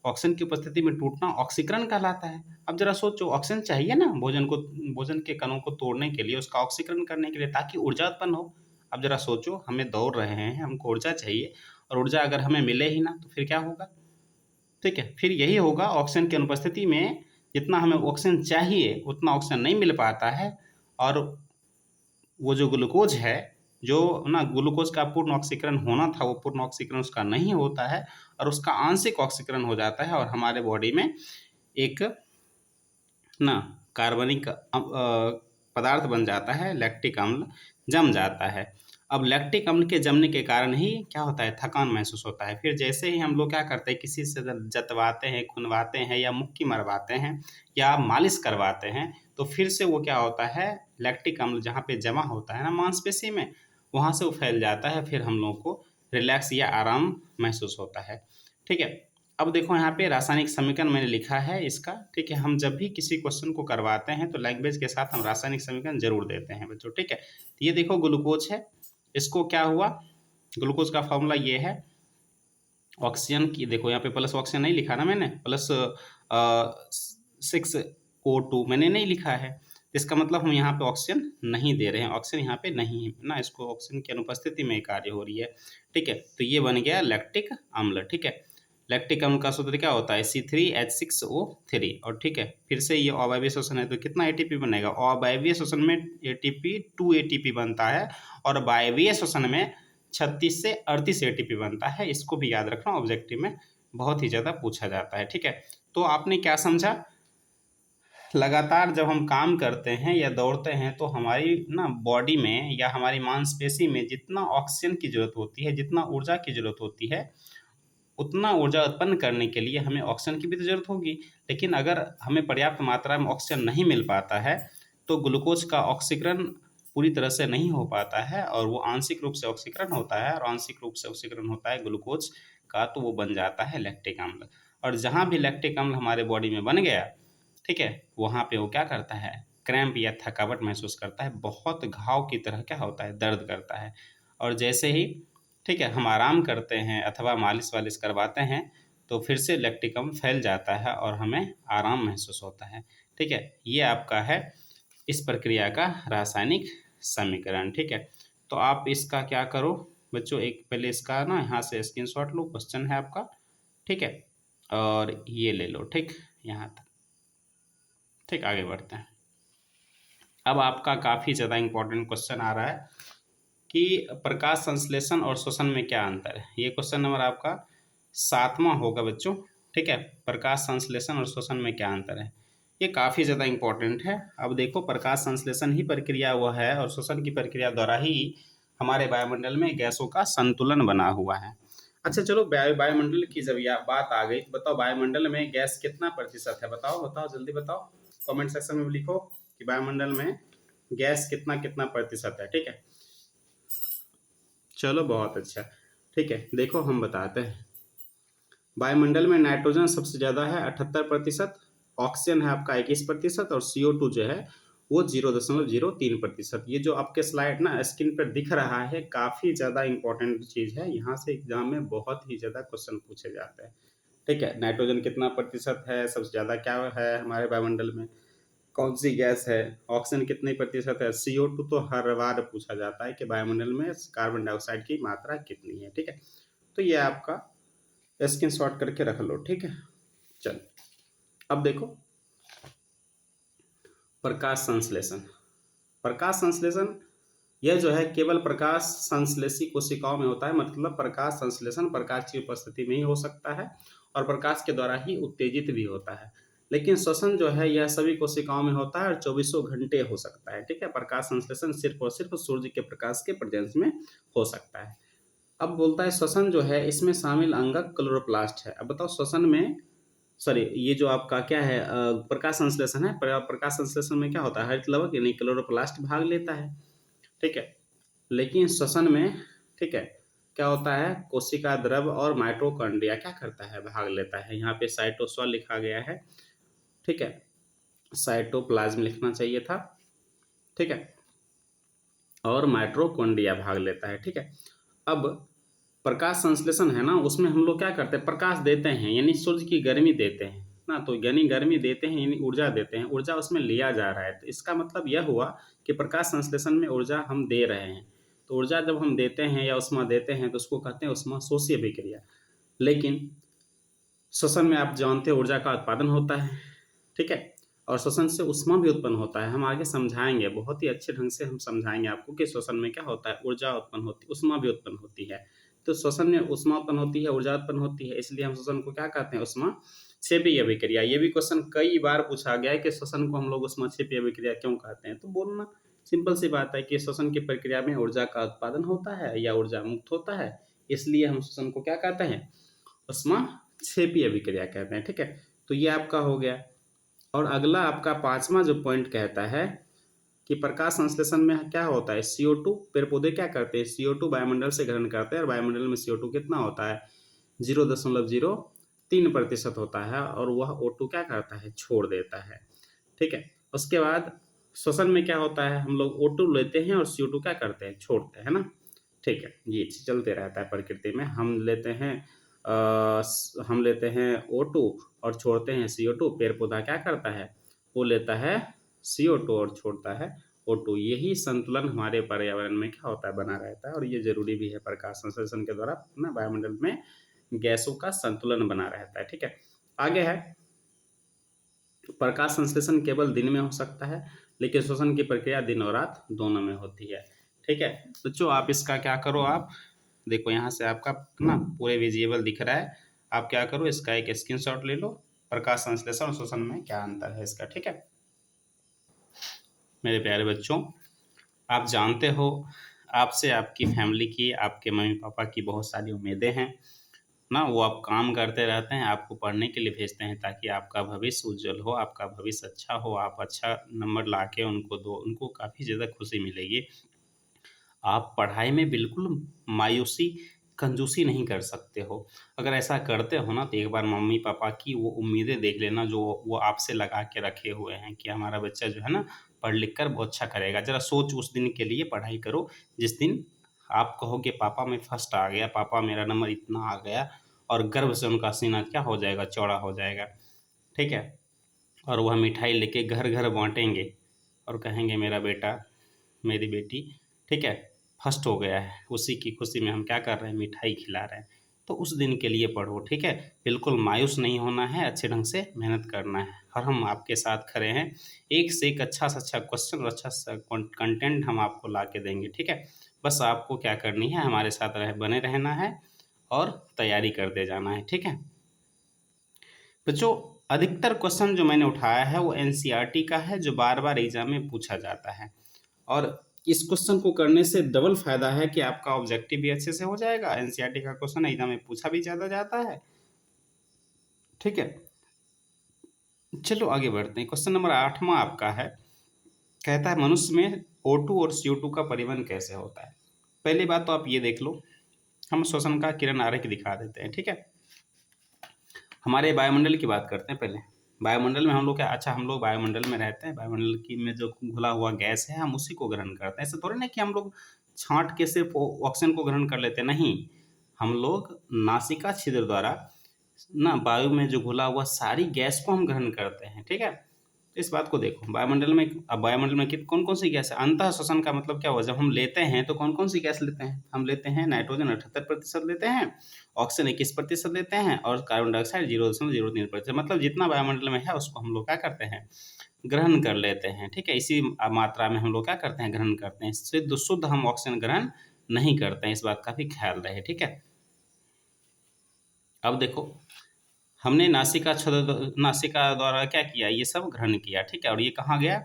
ऑक्सीजन की उपस्थिति में टूटना ऑक्सीकरण कहलाता है। अब जरा सोचो, ऑक्सीजन चाहिए ना भोजन के कणों को तोड़ने के लिए, उसका ऑक्सीकरण करने के लिए, ताकि ऊर्जा उत्पन्न हो। अब जरा सोचो, हमें दौड़ रहे हैं, हमको ऊर्जा चाहिए, और ऊर्जा अगर हमें मिले ही ना तो फिर क्या होगा? ठीक है, फिर यही होगा, ऑक्सीजन की अनुपस्थिति में जितना हमें ऑक्सीजन चाहिए उतना ऑक्सीजन नहीं मिल पाता है, और वो जो ग्लूकोज है, जो ना ग्लूकोज का पूर्ण ऑक्सीकरण होना था, वो पूर्ण ऑक्सीकरण उसका नहीं होता है, और उसका आंशिक ऑक्सीकरण हो जाता है, और हमारे बॉडी में एक ना कार्बनिक पदार्थ बन जाता है, लैक्टिक अम्ल जम जाता है। अब लैक्टिक अम्ल के जमने के कारण ही क्या होता है? थकान महसूस होता है। फिर जैसे ही हम लोग क्या करते हैं, किसी से जतवाते हैं, खुनवाते हैं, या मुक्की मरवाते हैं, या मालिश करवाते हैं, तो फिर से वो क्या होता है, लैक्टिक अम्ल जहाँ पे जमा होता है ना मांसपेशी में, वहाँ से वो फैल जाता है, फिर हम लोग को रिलैक्स या आराम महसूस होता है। ठीक है, अब देखो यहाँ पे रासायनिक समीकरण मैंने लिखा है इसका। ठीक है, हम जब भी किसी क्वेश्चन को करवाते हैं तो लैंग्वेज के साथ हम रासायनिक समीकरण जरूर देते हैं बच्चों। ठीक है, तो ये देखो ग्लूकोज है, इसको क्या हुआ, ग्लूकोज का फॉर्मूला ये है, ऑक्सीजन की देखो यहाँ पे प्लस ऑक्सीजन नहीं लिखा ना मैंने, प्लस 6O2 मैंने नहीं लिखा है, इसका मतलब हम यहाँ पे ऑक्सीजन नहीं दे रहे हैं, ऑक्सीजन यहाँ पे नहीं है ना, इसको ऑक्सीजन की अनुपस्थिति में कार्य हो रही है। ठीक है, तो ये बन गया लैक्टिक अम्ल। ठीक है, लैक्टिक अम्ल का सूत्र क्या होता है? C3H6O3। और ठीक है, फिर से ये अवायवीय श्वसन है, तो कितना एटीपी बनेगा? अवायवीय श्वसन में एटीपी 2 एटीपी बनता है, और वायवीय श्वसन में 36 से 38 एटीपी बनता है। इसको भी याद रखना, ऑब्जेक्टिव में बहुत ही ज़्यादा पूछा जाता है। ठीक है, तो आपने क्या समझा? लगातार जब हम काम करते हैं या दौड़ते हैं तो हमारी ना बॉडी में या हमारी मांसपेशी में जितना ऑक्सीजन की ज़रूरत होती है, जितना ऊर्जा की ज़रूरत होती है, उतना ऊर्जा उत्पन्न करने के लिए हमें ऑक्सीजन की भी तो ज़रूरत होगी। लेकिन अगर हमें पर्याप्त मात्रा में ऑक्सीजन नहीं मिल पाता है तो ग्लूकोज का ऑक्सीकरण पूरी तरह से नहीं हो पाता है, और वो आंशिक रूप से ऑक्सीकरण होता है, और आंशिक रूप से ऑक्सीकरण होता है ग्लूकोज का, तो वो बन जाता है लैक्टिक अम्ल। और जहाँ भी लैक्टिक अम्ल हमारे बॉडी में बन गया, ठीक है, वहाँ पे वो क्या करता है? क्रैम्प या थकावट महसूस करता है, बहुत घाव की तरह क्या होता है? दर्द करता है। और जैसे ही ठीक है हम आराम करते हैं अथवा मालिश वालिश करवाते हैं तो फिर से लैक्टिक अम्ल फैल जाता है और हमें आराम महसूस होता है। ठीक है, ये आपका है इस प्रक्रिया का रासायनिक समीकरण। ठीक है, तो आप इसका क्या करो बच्चों, एक पहले इसका ना यहाँ से स्क्रीनशॉट लो, क्वेश्चन है आपका। ठीक है, और ये ले लो, ठीक, यहाँ तक। ठीक, आगे बढ़ते हैं। अब आपका काफ़ी ज़्यादा इंपॉर्टेंट क्वेश्चन आ रहा है कि प्रकाश संश्लेषण और श्वसन में क्या अंतर है। ये क्वेश्चन नंबर आपका 7वां होगा बच्चों। ठीक है, प्रकाश संश्लेषण और श्वसन में क्या अंतर है, ये काफ़ी ज़्यादा इंपॉर्टेंट है। अब देखो, प्रकाश संश्लेषण ही प्रक्रिया हुआ है और श्वसन की प्रक्रिया द्वारा ही हमारे वायुमंडल में गैसों का संतुलन बना हुआ है। अच्छा चलो, वायुमंडल की जब यह बात आ गई तो बताओ वायुमंडल में गैस कितना प्रतिशत है? बताओ बताओ, जल्दी बताओ, कमेंट सेक्शन में लिखो कि वायुमंडल में गैस कितना कितना प्रतिशत है। ठीक है, चलो बहुत अच्छा। ठीक है, देखो हम बताते हैं। वायुमंडल में नाइट्रोजन सबसे ज़्यादा है 78%, ऑक्सीजन है आपका 21%, और CO2 जो है वो 0.03%। ये जो आपके स्लाइड ना स्क्रीन पर दिख रहा है, काफ़ी ज़्यादा इंपॉर्टेंट चीज़ है, यहाँ से एग्जाम में बहुत ही ज़्यादा क्वेश्चन पूछे जाते हैं। ठीक है, नाइट्रोजन कितना प्रतिशत है, सबसे ज़्यादा क्या है हमारे वायुमंडल में, कौन सी गैस है, ऑक्सीजन कितने प्रतिशत है, CO2 तो हर बार पूछा जाता है कि वायुमंडल में कार्बन डाइऑक्साइड की मात्रा कितनी है। ठीक है, तो ये आपका स्क्रीन शॉट करके रख लो। ठीक है, चल अब देखो प्रकाश संश्लेषण। प्रकाश संश्लेषण यह जो है केवल प्रकाश संश्लेषी कोशिकाओं में होता है, मतलब प्रकाश संश्लेषण प्रकाश की उपस्थिति में ही हो सकता है और प्रकाश के द्वारा ही उत्तेजित भी होता है। लेकिन श्वसन जो है यह सभी कोशिकाओं में होता है और चौबीसों घंटे हो सकता है। ठीक है, प्रकाश संश्लेषण सिर्फ और सिर्फ सूर्य के प्रकाश के प्रेजेंस में हो सकता है। अब बोलता है श्वसन जो है इसमें शामिल अंगक क्लोरोप्लास्ट है। अब बताओ श्वसन में, सॉरी, ये जो आपका क्या है प्रकाश संश्लेषण है, प्रकाश संश्लेषण में क्या होता है, हरित लवक यानी क्लोरोप्लास्ट भाग लेता है। ठीक है, लेकिन श्वसन में, ठीक है, क्या होता है, कोशिका द्रव और माइटोकॉन्ड्रिया क्या करता है, भाग लेता है। यहाँ पे साइटोसॉल लिखा गया है। ठीक है, साइटोप्लाज्म लिखना चाहिए था। ठीक है, और माइटोकॉन्ड्रिया भाग लेता है, ठीक है। अब प्रकाश संश्लेषण है ना, उसमें हम लोग क्या करते हैं, प्रकाश देते हैं यानी सूर्य की गर्मी देते हैं ना, तो यानी गर्मी देते हैं यानी ऊर्जा देते हैं, ऊर्जा उसमें लिया जा रहा है, तो इसका मतलब यह हुआ कि प्रकाश संश्लेषण में ऊर्जा हम दे रहे हैं। तो ऊर्जा जब हम देते हैं या ऊष्मा देते हैं तो उसको कहते हैं ऊष्माशोषीय अभिक्रिया। लेकिन श्वसन में आप जानते हैं ऊर्जा का उत्पादन होता है, ठीक है, और श्वसन से ऊष्मा भी उत्पन्न होता है। हम आगे समझाएंगे, बहुत ही अच्छे ढंग से हम समझाएंगे आपको कि श्वसन में क्या होता है, ऊर्जा उत्पन्न होती है, ऊष्मा भी उत्पन्न होती है। तो श्वसन में ऊष्मा उत्पन्न होती है, ऊर्जा उत्पन्न होती है, इसलिए हम श्वसन को क्या कहते हैं, ऊष्माक्षेपीय अभिक्रिया। ये भी क्वेश्चन कई बार पूछा गया है कि श्वसन को हम लोग ऊष्माक्षेपीय अभिक्रिया क्यों कहते हैं, तो बोलना सिंपल सी बात है कि श्वसन की प्रक्रिया में ऊर्जा का उत्पादन होता है या ऊर्जा मुक्त होता है, इसलिए हम श्वसन को क्या कहते हैं, ऊष्माक्षेपीय अभिक्रिया कहते हैं, ठीक है। तो ये आपका हो गया। और अगला आपका पांचवा जो पॉइंट कहता है कि प्रकाश संश्लेषण में क्या होता है, CO2, पेड़ पौधे क्या करते हैं, CO2 वायुमंडल से ग्रहण करते हैं, और वायुमंडल में CO2 कितना होता है, 0.03% होता है, और वह O2 क्या करता है, छोड़ देता है, ठीक है। उसके बाद श्वसन में क्या होता है, हम लोग O2 लेते हैं और CO2 क्या करते हैं, छोड़ते हैं ना, ठीक है। ये चलते रहता है प्रकृति में, हम लेते हैं O2 और छोड़ते हैं CO2, पेड़ पौधा क्या करता है, वो लेता है CO2 और छोड़ता है O2। यही संतुलन हमारे पर्यावरण में क्या होता है, बना रहता है, और ये जरूरी भी है। प्रकाश संश्लेषण के द्वारा ना वायुमंडल में गैसों का संतुलन बना रहता है, ठीक है। आगे है, प्रकाश संश्लेषण केवल दिन में हो सकता है, लेकिन श्वसन की प्रक्रिया दिन और रात दोनों में होती है, ठीक है। बच्चों आप इसका क्या करो, आप देखो यहाँ से आपका ना पूरे विजिबल दिख रहा है, आप क्या करो, इसका एक स्क्रीनशॉट ले लो, प्रकाश संश्लेषण और श्वसन में क्या अंतर है इसका, ठीक है। मेरे प्यारे बच्चों, आप जानते हो आपसे आपकी फैमिली की, आपके मम्मी पापा की बहुत सारी उम्मीदें हैं ना, वो आप काम करते रहते हैं, आपको पढ़ने के लिए भेजते हैं ताकि आपका भविष्य उज्जवल हो, आपका भविष्य अच्छा हो, आप अच्छा नंबर ला के उनको दो, उनको काफ़ी ज़्यादा खुशी मिलेगी। आप पढ़ाई में बिल्कुल मायूसी, कंजूसी नहीं कर सकते हो। अगर ऐसा करते हो ना, तो एक बार मम्मी पापा की वो उम्मीदें देख लेना जो वो आपसे लगा के रखे हुए हैं कि हमारा बच्चा जो है ना पढ़ लिख कर बहुत अच्छा करेगा। ज़रा सोच उस दिन के लिए पढ़ाई करो जिस दिन आप कहोगे पापा मैं फर्स्ट आ गया, पापा मेरा नंबर इतना आ गया, और गर्व से उनका सीना क्या हो जाएगा, चौड़ा हो जाएगा, ठीक है। और वह मिठाई लेके घर घर बांटेंगे और कहेंगे मेरा बेटा, मेरी बेटी, ठीक है, फर्स्ट हो गया है। उसी की खुशी में हम क्या कर रहे हैं, मिठाई खिला रहे हैं। तो उस दिन के लिए पढ़ो, ठीक है। बिल्कुल मायूस नहीं होना है, अच्छे ढंग से मेहनत करना है, और हम आपके साथ खड़े हैं। एक से एक अच्छा से अच्छा क्वेश्चन और अच्छा सा कंटेंट हम आपको ला के देंगे, ठीक है। बस आपको क्या करनी है, हमारे साथ बने रहना है और तैयारी करते जाना है, ठीक है। बच्चों अधिकतर क्वेश्चन जो मैंने उठाया है वो एनसीईआरटी का है, जो बार बार एग्जाम में पूछा जाता है, और इस क्वेश्चन को करने से डबल फायदा है कि आपका ऑब्जेक्टिव भी अच्छे से हो जाएगा, एनसीईआरटी का क्वेश्चन एग्जाम में पूछा भी ज़्यादा जाता है, ठीक है। चलो आगे बढ़ते हैं। क्वेश्चन नंबर 8वां आपका है, कहता है मनुष्य में O2 और CO2 का परिवहन कैसे होता है। पहली बात तो आप ये देख लो, हम श्वसन का किरण आरेख दिखा देते हैं, ठीक है। हमारे वायुमंडल की बात करते हैं पहले। वायुमंडल में हम लोग क्या, अच्छा हम लोग वायुमंडल में रहते हैं, वायुमंडल की में जो घुला हुआ गैस है हम उसी को ग्रहण करते हैं। ऐसा थोड़ी ना कि हम लोग छांट के सिर्फ ऑक्सीजन को ग्रहण कर लेते हैं, नहीं, हम लोग नासिका छिद्र द्वारा ना वायु में जो घुला हुआ सारी गैस को हम ग्रहण करते हैं, ठीक है। इस बात को देखो, वायुमंडल में, अब वायुमंडल में कौन कौन सी गैस है, अंतः श्वसन का मतलब क्या हुआ, जब हम लेते हैं तो कौन कौन सी गैस लेते हैं, हम लेते हैं नाइट्रोजन 78% लेते हैं, ऑक्सीजन 21% लेते हैं, और कार्बन डाइऑक्साइड 0.03%, मतलब जितना वायुमंडल में है उसको हम लोग क्या करते हैं, ग्रहण कर लेते हैं, ठीक है। इसी मात्रा में हम लोग क्या करते हैं, ग्रहण करते हैं, शुद्ध शुद्ध हम ऑक्सीजन ग्रहण नहीं करते हैं, इस बात का भी ख्याल रहे, ठीक है। अब देखो, हमने नासिका द्वारा क्या किया, ये सब ग्रहण किया, ठीक है, और ये कहाँ गया,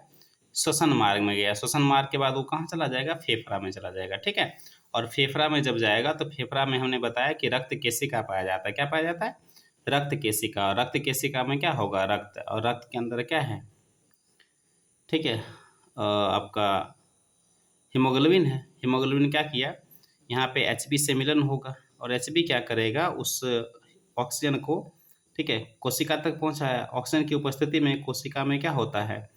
श्वसन मार्ग में गया। श्वसन मार्ग के बाद वो कहाँ चला जाएगा, फेफड़ा में चला जाएगा, ठीक है। और फेफड़ा में जब जाएगा तो फेफड़ा में हमने बताया कि रक्त केशिका पाया जाता है, क्या पाया जाता है, रक्त केशिका। और रक्त केशिका में क्या होगा, रक्त, और रक्त के अंदर क्या है, ठीक है, आपका हीमोग्लोबिन है। हीमोग्लोबिन क्या किया, यहाँ पे Hb से मिलन होगा, और Hb क्या करेगा, उस ऑक्सीजन को, ठीक है, कोशिका तक पहुँचाया। ऑक्सीजन की उपस्थिति में कोशिका में क्या होता है,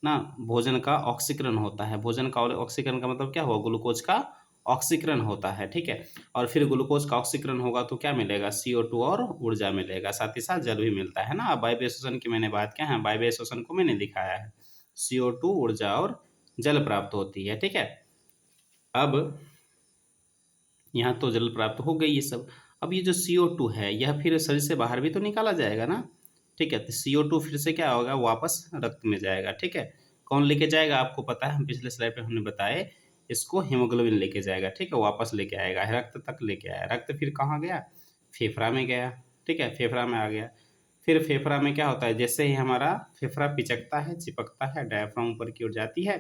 ना भोजन का ऑक्सीकरण होता है। भोजन का ऑक्सीकरण का मतलब क्या हुआ? ग्लूकोज का ऑक्सीकरण होता है, ठीक है। और फिर ग्लूकोज का ऑक्सीकरण होगा तो क्या मिलेगा? CO2 और ऊर्जा मिलेगा, साथ ही साथ जल भी मिलता है ना। अब वायवीय श्वसन की मैंने बात किया है, वायवीय श्वसन को मैंने दिखाया है। CO2 ऊर्जा और जल प्राप्त होती है, ठीक है। अब यहाँ तो जल प्राप्त हो गई ये सब। अब ये जो CO2 है यह फिर शरीर से बाहर भी तो निकाला जाएगा ना, ठीक है। तो CO2 फिर से क्या होगा? वापस रक्त में जाएगा, ठीक है। कौन लेके जाएगा? आपको पता है, हम पिछले स्लाइड पे हमने बताए, इसको हीमोग्लोबिन लेके जाएगा, ठीक है। वापस लेके आएगा, रक्त तक लेके आया। रक्त फिर कहाँ गया? फेफड़ा में गया, ठीक है। फेफड़ा में आ गया। फिर फेफड़ा में क्या होता है? जैसे ही हमारा फेफड़ा पिचकता है, चिपकता है, डायफ्राम ऊपर की ओर जाती है,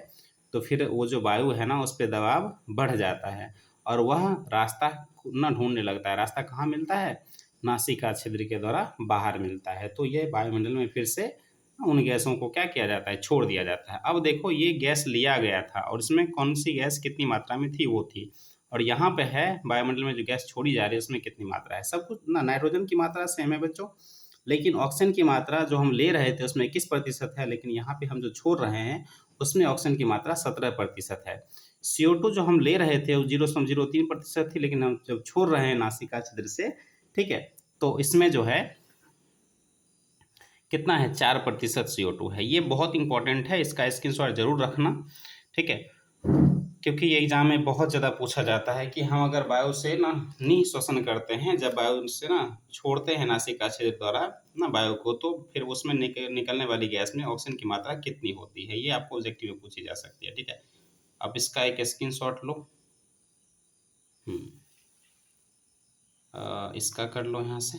तो फिर वो जो वायु है ना उस पे दबाव बढ़ जाता है और वह रास्ता ना ढूंढने लगता है। रास्ता कहाँ मिलता है? नासिका छिद्र के द्वारा बाहर मिलता है। तो ये वायुमंडल में फिर से उन गैसों को क्या किया जाता है? छोड़ दिया जाता है। अब देखो ये गैस लिया गया था और इसमें कौन सी गैस कितनी मात्रा में थी? वो थी। और यहाँ पे है वायुमंडल में जो गैस छोड़ी जा रही है उसमें कितनी मात्रा है? सब कुछ ना नाइट्रोजन की मात्रा सेम है बच्चों, लेकिन ऑक्सीजन की मात्रा जो हम ले रहे थे उसमें 21% है, लेकिन यहाँ पे हम जो छोड़ रहे हैं उसमें ऑक्सीजन की मात्रा 17% है। CO2 जो हम ले रहे थे वो 0.03% थी, लेकिन हम जब छोड़ रहे हैं नासिका छिद्र से, ठीक है, तो इसमें जो है कितना है? 4% CO2 है। ये बहुत इंपॉर्टेंट है, इसका स्क्रीनशॉट जरूर रखना, ठीक है। क्योंकि ये एग्जाम में बहुत ज़्यादा पूछा जाता है कि हम अगर वायु से ना निःश्वसन करते हैं, जब वायु से ना छोड़ते हैं नासिका छिद्र द्वारा ना वायु को, तो फिर उसमें निकलने वाली गैस में ऑक्सीजन की मात्रा कितनी होती है? ये आपको ऑब्जेक्टिव में पूछी जा सकती है, ठीक है। अब इसका एक स्क्रीनशॉट लो। इसका कर लो यहाँ से,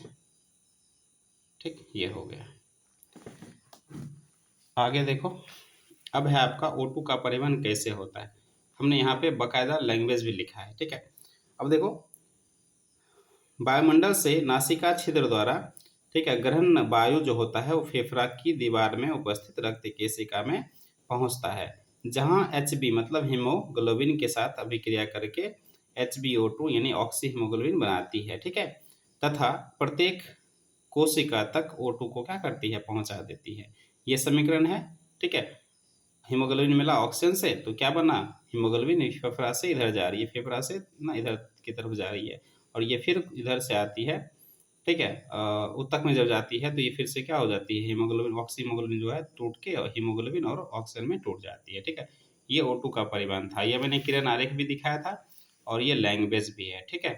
ठीक, ये हो गया। आगे देखो, अब है आपका O2 का परिवहन कैसे होता है। हमने यहाँ पे बकायदा लैंग्वेज भी लिखा है, ठीक है। अब देखो, वायुमंडल से नासिका छिद्र द्वारा, ठीक है, ग्रहण वायु जो होता है वो फेफड़ा की दीवार में उपस्थित रक्त केशिका में पहुंचता है, जहां Hb मतलब हीमोग्लोबिन के साथ अभिक्रिया करके HbO2 यानी ऑक्सी हीमोग्लोबिन बनाती है, ठीक है। तथा प्रत्येक कोशिका तक O2 को क्या करती है? पहुंचा देती है। ये समीकरण है, ठीक है। हीमोग्लोबिन मिला ऑक्सीजन से तो क्या बना? हीमोग्लोबिन फेफड़ा से इधर जा रही है, फेफड़ा से ना इधर की तरफ जा रही है, और ये फिर इधर से आती है, ठीक है। ऊतक में जब जाती है तो ये फिर से क्या हो जाती है? हीमोग्लोबिन ऑक्सी हीमोग्लोबिन जो है टूट के हीमोग्लोबिन और ऑक्सीजन में टूट जाती है, ठीक है। ये O2 का परिवहन था। ये मैंने किरण आरेख भी दिखाया था और ये लैंग्वेज भी है, ठीक है।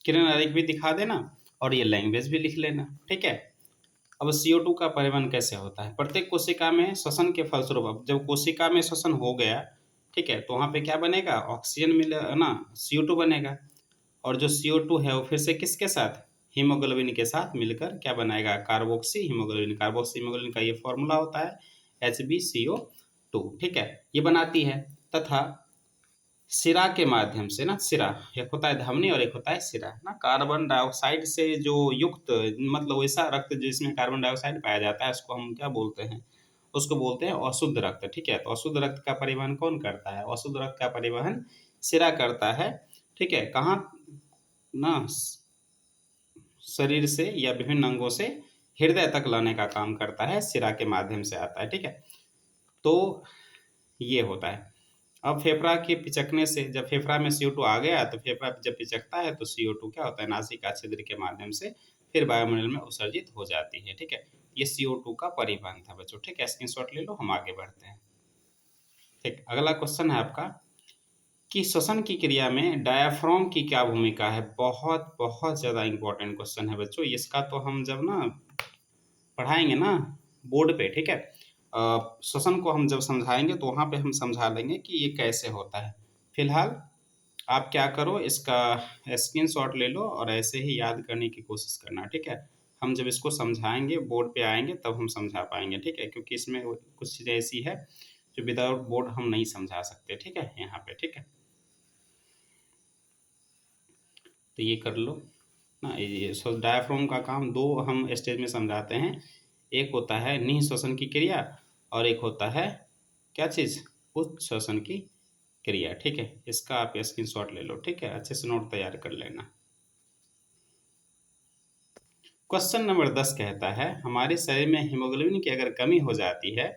किरण आरेख भी दिखा देना और ये लैंग्वेज भी लिख लेना, ठीक है। अब CO2 का परिवहन कैसे होता है? प्रत्येक कोशिका में श्वसन के फलस्वरूप, अब जब कोशिका में श्वसन हो गया, ठीक है, तो वहाँ पे क्या बनेगा? ऑक्सीजन मिलेगा ना, CO2 बनेगा। और जो CO2 है वो फिर से किसके साथ? हीमोग्लोबिन के साथ मिलकर क्या बनाएगा? Carboxy haemoglobin. कार्बोक्सी हीमोग्लोबिन का ये फॉर्मूला होता है HbCO2, ठीक है, ये बनाती है। तथा सिरा के माध्यम से ना, सिरा एक होता है धमनी और एक होता है सिरा ना, कार्बन डाइऑक्साइड से जो युक्त, मतलब वैसा रक्त जिसमें कार्बन डाइऑक्साइड पाया जाता है उसको हम क्या बोलते हैं? उसको बोलते हैं अशुद्ध रक्त, ठीक है। तो अशुद्ध रक्त का परिवहन कौन करता है? अशुद्ध रक्त का परिवहन सिरा करता है, ठीक है। कहाँ ना? शरीर से या विभिन्न अंगों से हृदय तक लाने का काम करता है, सिरा के माध्यम से आता है, ठीक है। तो ये होता है। अब फेफड़ा के पिचकने से, जब फेफड़ा में CO2 आ गया तो फेफड़ा जब पिचकता है तो CO2 क्या होता है? नासिका छिद्र के माध्यम से फिर वायुमंडल में उत्सर्जित हो जाती है, ठीक है। ये CO2 का परिवहन था बच्चों, ठीक है। स्क्रीनशॉट ले लो, हम आगे बढ़ते हैं, ठीक। अगला क्वेश्चन है आपका कि श्वसन की क्रिया में डायाफ्राम की क्या भूमिका है? बहुत बहुत ज़्यादा इंपॉर्टेंट क्वेश्चन है बच्चों। इसका तो हम जब ना पढ़ाएंगे ना बोर्ड पे, ठीक है, श्वसन को हम जब समझाएंगे तो वहाँ पे हम समझा लेंगे कि ये कैसे होता है। फिलहाल आप क्या करो, इसका स्क्रीनशॉट ले लो और ऐसे ही याद करने की कोशिश करना, ठीक है। हम जब इसको समझाएंगे बोर्ड पे आएंगे तब हम समझा पाएंगे, ठीक है, क्योंकि इसमें कुछ चीज़ें ऐसी है जो विदाउट बोर्ड हम नहीं समझा सकते, ठीक है, यहाँ पे, ठीक है। तो ये कर लो ना। ये डायाफ्राम का काम दो हम स्टेज में समझाते हैं। एक होता है निःश्वसन की क्रिया और एक होता है क्या चीज़? उच्च श्वसन की क्रिया, ठीक है। इसका आप स्क्रीनशॉट ले लो, ठीक है, अच्छे से नोट तैयार कर लेना। क्वेश्चन नंबर 10 कहता है हमारे शरीर में हीमोग्लोबिन की अगर कमी हो जाती है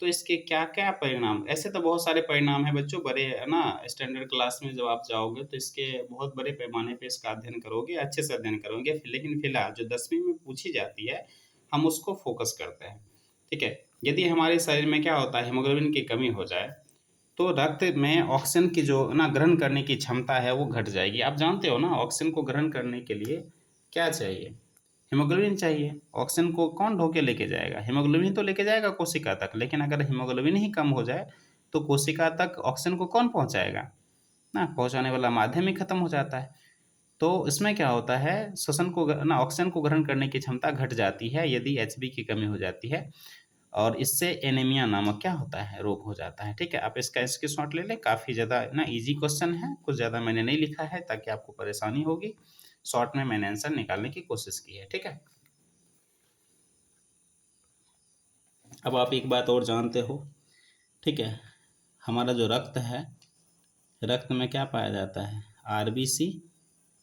तो इसके क्या-क्या परिणाम, ऐसे तो बहुत सारे परिणाम हैं बच्चों, बड़े है ना स्टैंडर्ड क्लास में जब आप जाओगे तो इसके बहुत बड़े पैमाने पे इसका अध्ययन करोगे, अच्छे से अध्ययन करोगे। लेकिन फिलहाल जो 10वीं में पूछी जाती है, हम उसको फोकस करते हैं, ठीक है। यदि हमारे शरीर में क्या होता है, हीमोग्लोबिन की कमी हो जाए, तो रक्त में ऑक्सीजन की जो ना ग्रहण करने की क्षमता है वो घट जाएगी। आप जानते हो ना, ऑक्सीजन को ग्रहण करने के लिए क्या चाहिए, हीमोग्लोबिन चाहिए। ऑक्सीजन को कौन ढो के लेके जाएगा, हीमोग्लोबिन तो लेके जाएगा कोशिका तक, लेकिन अगर हीमोग्लोबिन ही कम हो जाए तो कोशिका तक ऑक्सीजन को कौन पहुंचाएगा, ना पहुंचाने वाला माध्यम ही खत्म हो जाता है। तो इसमें क्या होता है, श्वसन को ना ऑक्सीजन को ग्रहण करने की क्षमता घट जाती है यदि एचबी की कमी हो जाती है, और इससे एनीमिया नामक क्या होता है, रोग हो जाता है, ठीक है। आप इसका स्क्रीनशॉट ले लें, काफ़ी ज़्यादा ना इजी क्वेश्चन है, कुछ ज़्यादा मैंने नहीं लिखा है ताकि आपको परेशानी होगी। शॉर्ट में मैंने आंसर निकालने की कोशिश की है, ठीक है। अब आप एक बात और जानते हो, ठीक है, हमारा जो रक्त है, रक्त में क्या पाया जाता है, आरबीसी,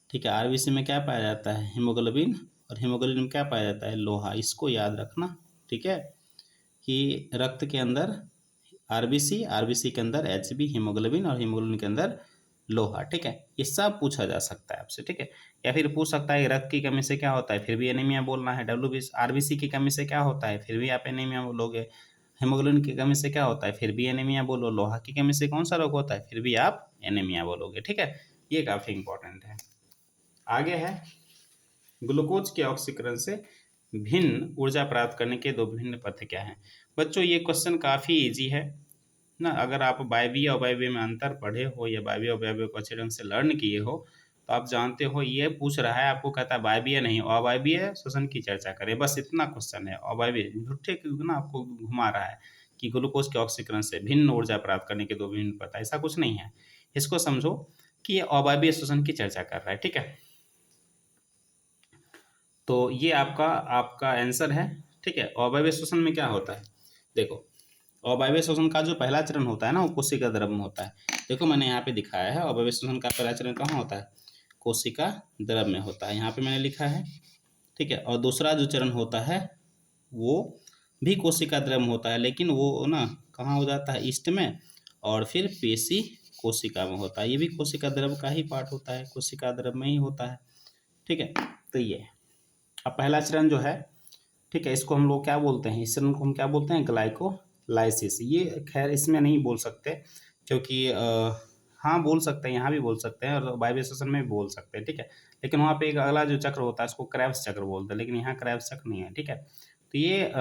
ठीक है। आरबीसी में क्या पाया जाता है, हीमोग्लोबिन, और हीमोग्लोबिन में क्या पाया जाता है, लोहा। इसको याद रखना, ठीक है, कि रक्त के अंदर आरबीसी, आरबीसी के अंदर एचबी हीमोग्लोबिन, और हीमोग्लोबिन के अंदर लोहा, ठीक है। ये सब पूछा जा सकता है आपसे, ठीक है। या फिर पूछ सकता है रक्त की कमी से क्या होता है, फिर भी एनीमिया बोलना है। डब्ल्यूबीसी, आरबीसी की कमी से क्या होता है, फिर भी आप एनीमिया बोलोगे। हीमोग्लोबिन की कमी से क्या होता है, फिर भी एनीमिया बोलो। लोहा की कमी से कौन सा रोग होता है, फिर भी आप एनीमिया बोलोगे, ठीक है। ये काफ़ी इंपॉर्टेंट है। आगे है, ग्लूकोज के ऑक्सीकरण से भिन्न ऊर्जा प्राप्त करने के दो विभिन्न पथ क्या हैं। बच्चों ये क्वेश्चन काफ़ी इजी है ना। अगर आप वायवीय और अवायवीय में अंतर पढ़े हो या वायवीय और अवायवीय को अच्छे ढंग से लर्न किए हो, तो आप जानते हो ये पूछ रहा है आपको, कहता है वायवीय नहीं अवायवीय श्वसन की चर्चा करें, बस इतना क्वेश्चन है। अवायवीय झूठे ना आपको घुमा रहा है कि ग्लूकोज के ऑक्सीकरण से भिन्न ऊर्जा प्राप्त करने के दो विभिन्न पथ, ऐसा कुछ नहीं है। इसको समझो कि ये अवायवीय श्वसन की चर्चा कर रहा है, ठीक है। तो ये आपका आपका आंसर है, ठीक है। अवायवीय श्वसन में क्या होता है, देखो अवायवीय श्वसन का जो पहला चरण होता है ना, वो कोशिका द्रव में होता है। देखो मैंने यहाँ पे दिखाया है, अवायवीय श्वसन का पहला चरण कहाँ होता है, कोशिका द्रव में होता है, यहाँ पे मैंने लिखा है, ठीक है। और दूसरा जो चरण होता है वो भी कोशिका द्रव में होता है, लेकिन वो ना कहाँ हो जाता है, ईस्ट में, और फिर पेशी कोशिका में होता है। ये भी कोशिका द्रव का ही पार्ट होता है, कोशिका द्रव में ही होता है, ठीक है। तो ये अब पहला चरण जो है, ठीक है, इसको हम लोग क्या बोलते हैं, इस चरण को हम क्या बोलते हैं, ग्लाइकोलाइसिस। ये खैर इसमें नहीं बोल सकते, क्योंकि हाँ बोल सकते हैं, यहाँ भी बोल सकते हैं, और वायवीय श्वसन में भी बोल सकते हैं, ठीक है। लेकिन वहाँ पे एक अगला जो चक्र होता है उसको क्रेब्स चक्र बोलते हैं, लेकिन यहाँ क्रेब्स चक्र नहीं है, ठीक है। तो ये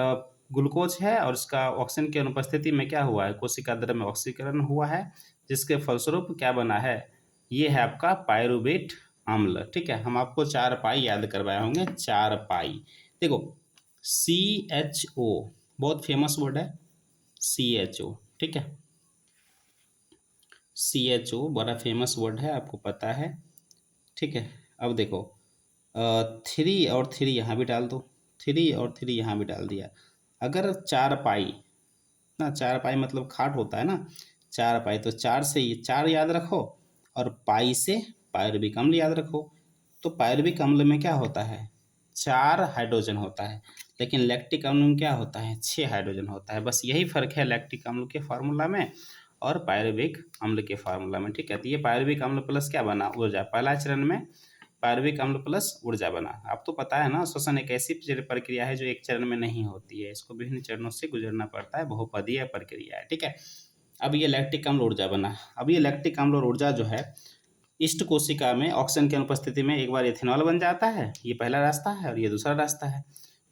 ग्लूकोज है, और इसका ऑक्सीजन की अनुपस्थिति में क्या हुआ है, कोशिका द्रव में ऑक्सीकरण हुआ है, जिसके फलस्वरूप क्या बना है, ये है आपका पायरुवेट अम्ल, ठीक है। हम आपको 4 पाई याद करवाए होंगे, 4 पाई। देखो CHO बहुत फेमस वर्ड है, CHO, ठीक है। CHO बड़ा फेमस वर्ड है, आपको पता है, ठीक है। अब देखो 3 और 3 यहाँ भी डाल दो, 3 और 3 यहाँ भी डाल दिया। अगर 4 पाई ना, 4 पाई मतलब खाट होता है ना, 4 पाई, तो 4 से ये 4 याद रखो, और पाई से पायरुविक अम्ल याद रखो। तो पायरुविक अम्ल में क्या होता है, 4 हाइड्रोजन होता है, लेकिन लैक्टिक अम्ल में क्या होता है, 6 हाइड्रोजन होता है। बस यही फर्क है लैक्टिक अम्ल के फार्मूला में और पायरुविक अम्ल के फार्मूला में, ठीक है। तो ये पायरुविक अम्ल प्लस क्या बना, ऊर्जा। पहला चरण में पायरुविक अम्ल प्लस ऊर्जा बना। आप तो पता है ना, श्वसन एक ऐसी प्रक्रिया है जो एक चरण में नहीं होती है, इसको विभिन्न चरणों से गुजरना पड़ता है, बहुपदीय प्रक्रिया है, ठीक है। अब ये लैक्टिक अम्ल ऊर्जा बना। अब ये लैक्टिक अम्ल और ऊर्जा जो है, इष्ट कोशिका में ऑक्सीजन की अनुपस्थिति में एक बार एथेनॉल बन जाता है, ये पहला रास्ता है, और ये दूसरा रास्ता है,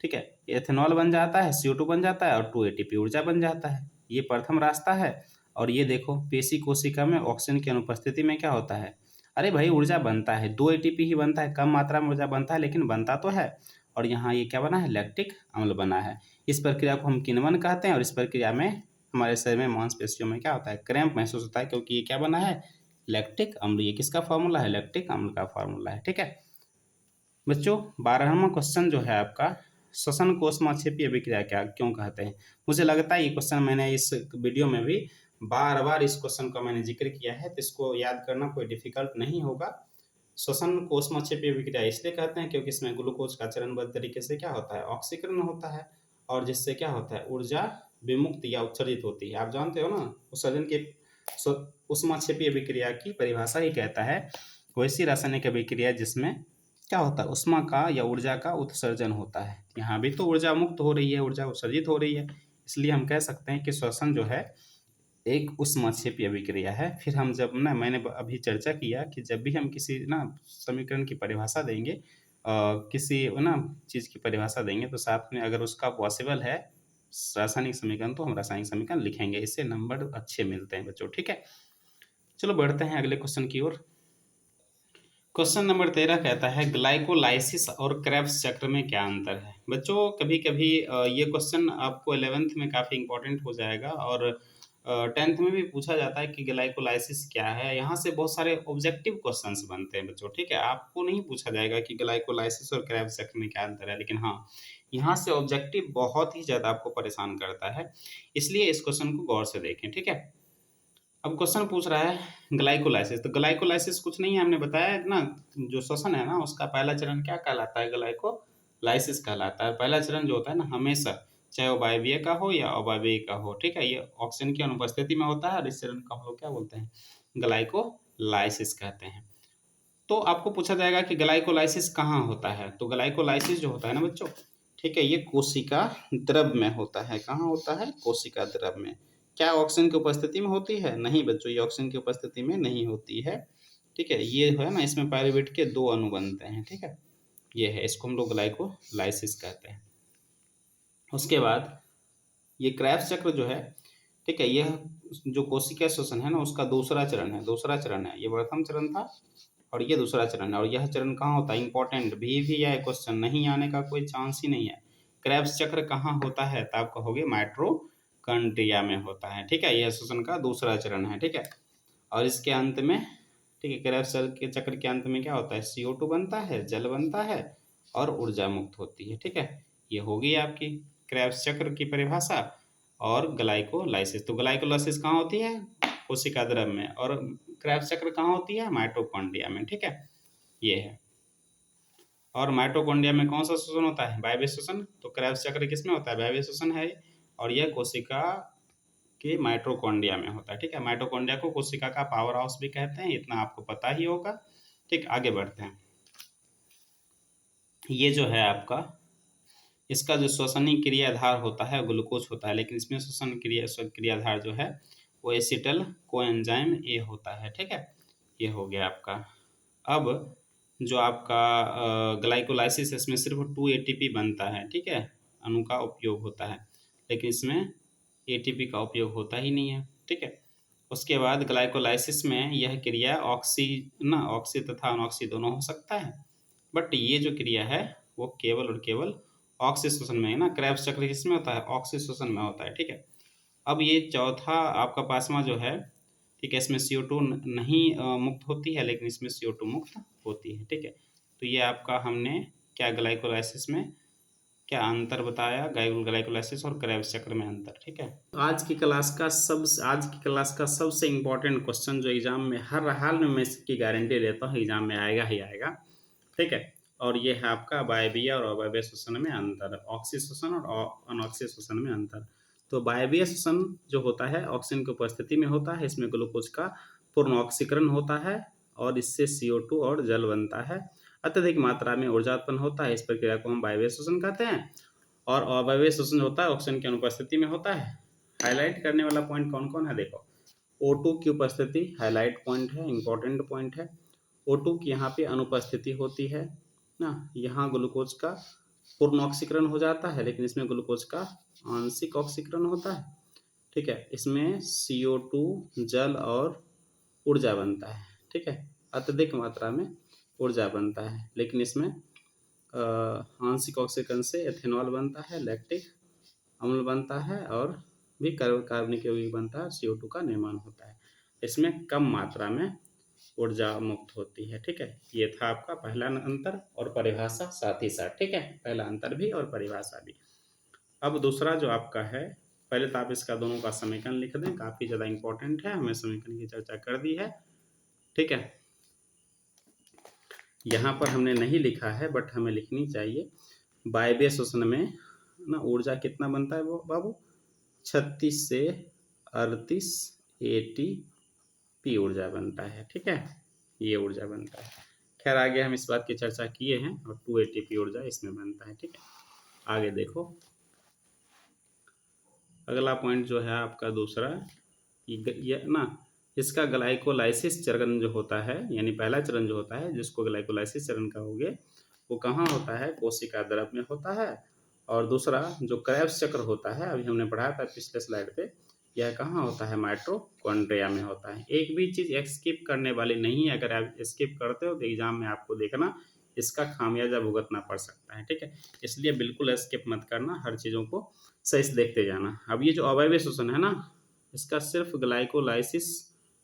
ठीक है। एथेनॉल बन जाता है, CO2 बन जाता है, और 2 ATP ऊर्जा बन जाता है, ये प्रथम रास्ता है। और ये देखो पेशी कोशिका में ऑक्सीजन की अनुपस्थिति में क्या होता है, अरे भाई ऊर्जा बनता है, 2 ATP ही बनता है, कम मात्रा में ऊर्जा बनता है, लेकिन बनता तो है। और यहाँ ये क्या बना है, लैक्टिक अम्ल बना है। इस प्रक्रिया को हम किण्वन कहते हैं, और इस प्रक्रिया में हमारे शरीर में मांसपेशियों में क्या होता है, क्रैम्प महसूस होता है, क्योंकि ये क्या बना है, लैक्टिक अम्ल। ये किसका फार्मूला है, लैक्टिक अम्ल का फार्मूला है, ठीक है। बच्चों 12वां क्वेश्चन जो है आपका, श्वसन कोशमाक्षेपीय अभिक्रिया क्या क्यों कहते हैं। मुझे लगता है ये क्वेश्चन मैंने इस वीडियो में भी बार बार इस क्वेश्चन का मैंने जिक्र किया है, तो इसको याद करना कोई डिफिकल्ट नहीं होगा। श्वसन कोशमाक्षेपीय अभिक्रिया इसलिए कहते हैं क्योंकि इसमें ग्लूकोज का चरणबद्ध तरीके से क्या होता है, ऑक्सीकरण होता है, और जिससे क्या होता है, ऊर्जा विमुक्त या उत्सर्जित होती है। आप जानते हो ना, उत्सर्जन के ऊष्माक्षेपीय अभिक्रिया की परिभाषा ही कहता है वैसी रासायनिक अभिक्रिया जिसमें क्या होता है, ऊष्मा का या ऊर्जा का उत्सर्जन होता है। यहाँ भी तो ऊर्जा मुक्त हो रही है, ऊर्जा उत्सर्जित हो रही है, इसलिए हम कह सकते हैं कि श्वसन जो है एक ऊष्माक्षेपीय अभिक्रिया है। फिर हम जब ना, मैंने अभी चर्चा किया कि जब भी हम किसी ना समीकरण की परिभाषा देंगे, किसी ना चीज़ की परिभाषा देंगे, तो साथ में अगर उसका पॉसिबल है रासायनिक समीकरण, तो हम रासायनिक समीकरण लिखेंगे, इससे नंबर अच्छे मिलते हैं बच्चों। ठीक है, चलो बढ़ते हैं अगले क्वेश्चन की ओर। क्वेश्चन नंबर 13 कहता है ग्लाइकोलाइसिस और क्रेब्स चक्र में क्या अंतर है। बच्चों कभी कभी ये क्वेश्चन आपको 11th में काफ़ी इंपॉर्टेंट हो जाएगा, और 10th में भी पूछा जाता है कि ग्लाइकोलाइसिस क्या है। यहाँ से बहुत सारे ऑब्जेक्टिव क्वेश्चंस बनते हैं बच्चों। ठीक है, आपको नहीं पूछा जाएगा कि ग्लाइकोलाइसिस और क्रेब्स चक्र में क्या अंतर है, लेकिन हाँ, यहाँ से ऑब्जेक्टिव बहुत ही ज़्यादा आपको परेशान करता है, इसलिए इस क्वेश्चन को गौर से देखें। ठीक है, अब क्वेश्चन पूछ रहा है ग्लाइकोलाइसिस, तो ग्लाइकोलाइसिस कुछ नहीं है, हमने बताया है ना, जो श्वसन है ना उसका पहला चरण क्या कहलाता है, ग्लाइकोलाइसिस कहलाता है। पहला चरण जो होता है ना, हमेशा चाहे वो वायवीय का हो या अवायवीय का हो, ठीक है, ये ऑक्सीजन की अनुपस्थिति में होता है, और इस चरण को हम लोग क्या बोलते हैं, ग्लाइकोलाइसिस कहते हैं। तो आपको पूछा जाएगा कि ग्लाइकोलाइसिस कहाँ होता है, तो ग्लाइकोलाइसिस जो होता है ना बच्चों, ठीक है, ये कोशिका द्रव में होता है। कहाँ होता है, कोशिका द्रव में। क्या ऑक्सीजन की उपस्थिति में होती है, नहीं बच्चों, ये ऑक्सीजन की उपस्थिति में नहीं होती है। ठीक है, ये है ना, इसमें पायरुवेट के 2 अणु बनते हैं। ठीक है, ये है, इसको हम लोग ग्लाइकोलाइसिस कहते हैं। उसके बाद ये क्रेब्स चक्र जो है, ठीक है, यह जो कोशिका श्वसन है ना उसका दूसरा चरण है। ये प्रथम चरण था और ये दूसरा चरण है, और यह चरण कहाँ होता है, इंपॉर्टेंट भी आए क्वेश्चन, नहीं आने का कोई चांस ही नहीं है। क्रेब्स चक्र कहाँ होता है, तो आप कहोगे माइटोकॉन्ड्रिया में होता है। ठीक है, यह श्वसन का दूसरा चरण है। ठीक है, और इसके अंत में, ठीक है, क्रेब्स के चक्र के अंत में क्या होता है, CO2 बनता है, जल बनता है और ऊर्जा मुक्त होती है। ठीक है, ये होगी आपकी क्रेब्स चक्र की परिभाषा। और ग्लाइकोलाइसिस, तो ग्लाइकोलाइसिस कहाँ होती है, कोशिका द्रव में, और क्रेब्स चक्र कहाँ होती है, माइटोकॉन्ड्रिया में। ठीक है, ये है। और माइटोकॉन्ड्रिया में कौन सा श्वसन होता है, वायवीय श्वसन, तो क्रेब्स चक्र किसमें होता है, वायवीय श्वसन है, और यह कोशिका के माइटोकॉन्ड्रिया में होता है। ठीक है, माइटोकॉन्ड्रिया को कोशिका का पावर हाउस भी कहते हैं, इतना आपको पता ही होगा। ठीक, आगे बढ़ते हैं। ये जो है आपका, इसका जो श्वसनीय क्रियाधार होता है ग्लूकोज होता है, लेकिन इसमें श्वसन क्रियाधार जो है वो एसिटल कोएंजाइम ए होता है। ठीक है, ये हो गया आपका। अब जो आपका ग्लाइकोलाइसिस, इसमें सिर्फ 2 ATP बनता है। ठीक है, अणु का उपयोग होता है, लेकिन इसमें ATP का उपयोग होता ही नहीं है। ठीक है, उसके बाद ग्लाइकोलाइसिस में यह क्रिया ऑक्सी तथा अनऑक्सी दोनों हो सकता है, बट ये जो क्रिया है वो केवल और केवल ऑक्सीश्वसन में है ना। क्रेब्स चक्र किसमें होता है, ऑक्सीश्वसन में होता है। ठीक है, अब ये चौथा आपका पासवा जो है, ठीक है, इसमें CO2 नहीं मुक्त होती है, लेकिन इसमें CO2 मुक्त होती है। ठीक है, तो ये आपका हमने क्या ग्लाइकोलाइसिस में क्या अंतर बताया, ग्लाइकोलाइसिस और क्रेब्स चक्र में अंतर। ठीक है, आज की क्लास का सबसे इम्पोर्टेंट क्वेश्चन जो एग्जाम में हर हाल में मैं इसकी गारंटी लेता हूँ एग्जाम में आएगा ही आएगा। ठीक है, और ये है आपका वायवीय और अवायवीय श्वसन में अंतर, ऑक्सी श्वसन और अनऑक्सी श्वसन में अंतर। तो वायवीय श्वसन जो होता है ऑक्सीजन की उपस्थिति में होता है, इसमें ग्लूकोज का पूर्ण ऑक्सीकरण होता है और इससे CO2 और जल बनता है, अत्यधिक मात्रा में ऊर्जा उत्पन्न होता है। इस प्रक्रिया को हम वायवीय श्वसन कहते हैं। और अवायवीय श्वसन होता है ऑक्सीजन की अनुपस्थिति में होता है। हाईलाइट करने वाला पॉइंट कौन कौन है, देखो, O2 की उपस्थिति हाईलाइट पॉइंट है, इंपॉर्टेंट पॉइंट है। O2 की यहाँ पे अनुपस्थिति होती है ना, यहाँ ग्लूकोज का पूर्ण ऑक्सीकरण हो जाता है, लेकिन इसमें ग्लूकोज का आंशिक ऑक्सीकरण होता है। ठीक है, इसमें CO2 जल और ऊर्जा बनता है। ठीक है, अत्यधिक मात्रा में ऊर्जा बनता है, लेकिन इसमें आंशिक ऑक्सीकरण से एथेनॉल बनता है, लैक्टिक अम्ल बनता है, और भी कार्बनिक यौगिक बनता है, CO2 का निर्माण होता है। इसमें कम मात्रा में ऊर्जा मुक्त होती है। ठीक है, ये था आपका पहला अंतर और परिभाषा साथ ही साथ। ठीक है, पहला अंतर भी और परिभाषा भी। अब दूसरा जो आपका है, पहले तो आप इसका दोनों का समीकरण लिख दें, काफ़ी ज़्यादा इंपॉर्टेंट है, हमने समीकरण की चर्चा कर दी है। ठीक है, यहाँ पर हमने नहीं लिखा है बट हमें लिखनी चाहिए। वायवीय श्वसन में ना ऊर्जा कितना बनता है वो बाबू, 36 से 38 ATP ऊर्जा बनता है। ठीक है, ये ऊर्जा बनता है। खैर आगे हम इस बात की चर्चा किए हैं और 2 ATP ऊर्जा इसमें बनता है। ठीक है, आगे देखो अगला पॉइंट जो है आपका दूसरा, ये ना इसका ग्लाइकोलाइसिस चरण जो होता है, यानी पहला चरण जो होता है जिसको ग्लाइकोलाइसिस चरण कहोगे, वो कहाँ होता है? कोशिका द्रव में होता है। और दूसरा जो क्रेब्स चक्र होता है, अभी हमने पढ़ाया था पिछले स्लाइड पे, यह कहाँ होता है? माइटोकॉन्ड्रिया में होता है। एक भी चीज़ स्किप करने वाली नहीं है, अगर आप स्किप करते हो तो एग्जाम में आपको देखना इसका खामियाजा भुगतना पड़ सकता है। ठीक है, इसलिए बिल्कुल स्किप मत करना, हर चीज़ों को सही से देखते जाना। अब ये जो अवयवी श्वसन है ना, इसका सिर्फ ग्लाइकोलाइसिस,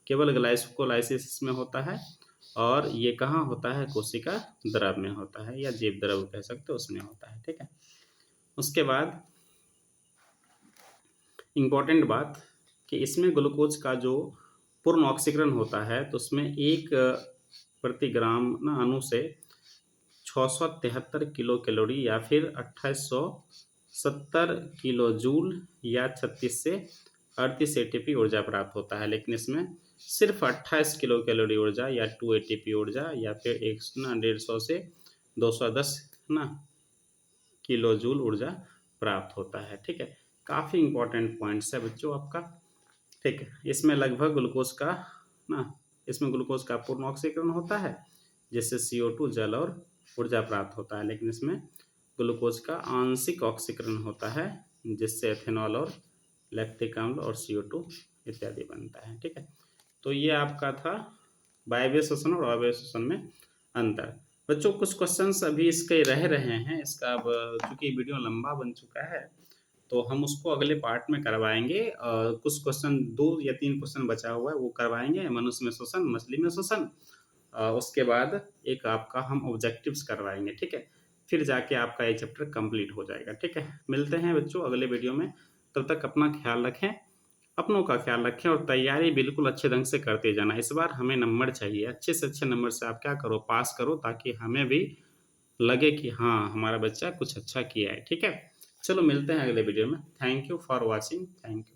केवल ग्लाइकोलाइसिस में होता है, और ये कहाँ होता है? कोशिका द्रव में होता है, या जीव द्रव कह सकते हो, उसमें होता है। ठीक है, उसके बाद इम्पॉर्टेंट बात कि इसमें ग्लूकोज का जो पूर्ण ऑक्सीकरण होता है, तो उसमें 1 प्रति ग्राम ना अणु से 673 किलो कैलोरी या फिर 2870 किलो जूल या 36 से 38 ATP ऊर्जा प्राप्त होता है। लेकिन इसमें सिर्फ 28 किलो कैलोरी ऊर्जा या 2 ATP ऊर्जा या फिर 150 से 210 ना किलो जूल ऊर्जा प्राप्त होता है। ठीक है, काफ़ी इंपॉर्टेंट पॉइंट्स है बच्चों आपका। ठीक है, इसमें लगभग ग्लूकोज का ना, इसमें ग्लूकोज का पूर्ण ऑक्सीकरण होता है जिससे CO2 जल और ऊर्जा प्राप्त होता है, लेकिन इसमें ग्लूकोज का आंशिक ऑक्सीकरण होता है जिससे एथेनॉल और लैक्टिक अम्ल और CO2 इत्यादि बनता है। ठीक है, तो ये आपका था वायवीय श्वसन और अवायवीय श्वसन में अंतर। बच्चों कुछ क्वेश्चंस अभी इसके रह रहे हैं, इसका अब चूंकि वीडियो लंबा बन चुका है तो हम उसको अगले पार्ट में करवाएंगे। कुछ क्वेश्चन 2 या 3 क्वेश्चन बचा हुआ है वो करवाएंगे, मनुष्य में श्वसन, मछली में श्वसन। उसके बाद एक आपका हम ऑब्जेक्टिव्स करवाएंगे। ठीक है, फिर जाके आपका ये चैप्टर कंप्लीट हो जाएगा। ठीक है, मिलते हैं बच्चों अगले वीडियो में। तब तक अपना ख्याल रखें, अपनों का ख्याल रखें, और तैयारी बिल्कुल अच्छे ढंग से करते जाना। इस बार हमें नंबर चाहिए, अच्छे से अच्छे नंबर से आप क्या करो, पास करो, ताकि हमें भी लगे कि हाँ हमारा बच्चा कुछ अच्छा किया है। ठीक है, चलो मिलते हैं अगले वीडियो में। Thank you for watching, thank you.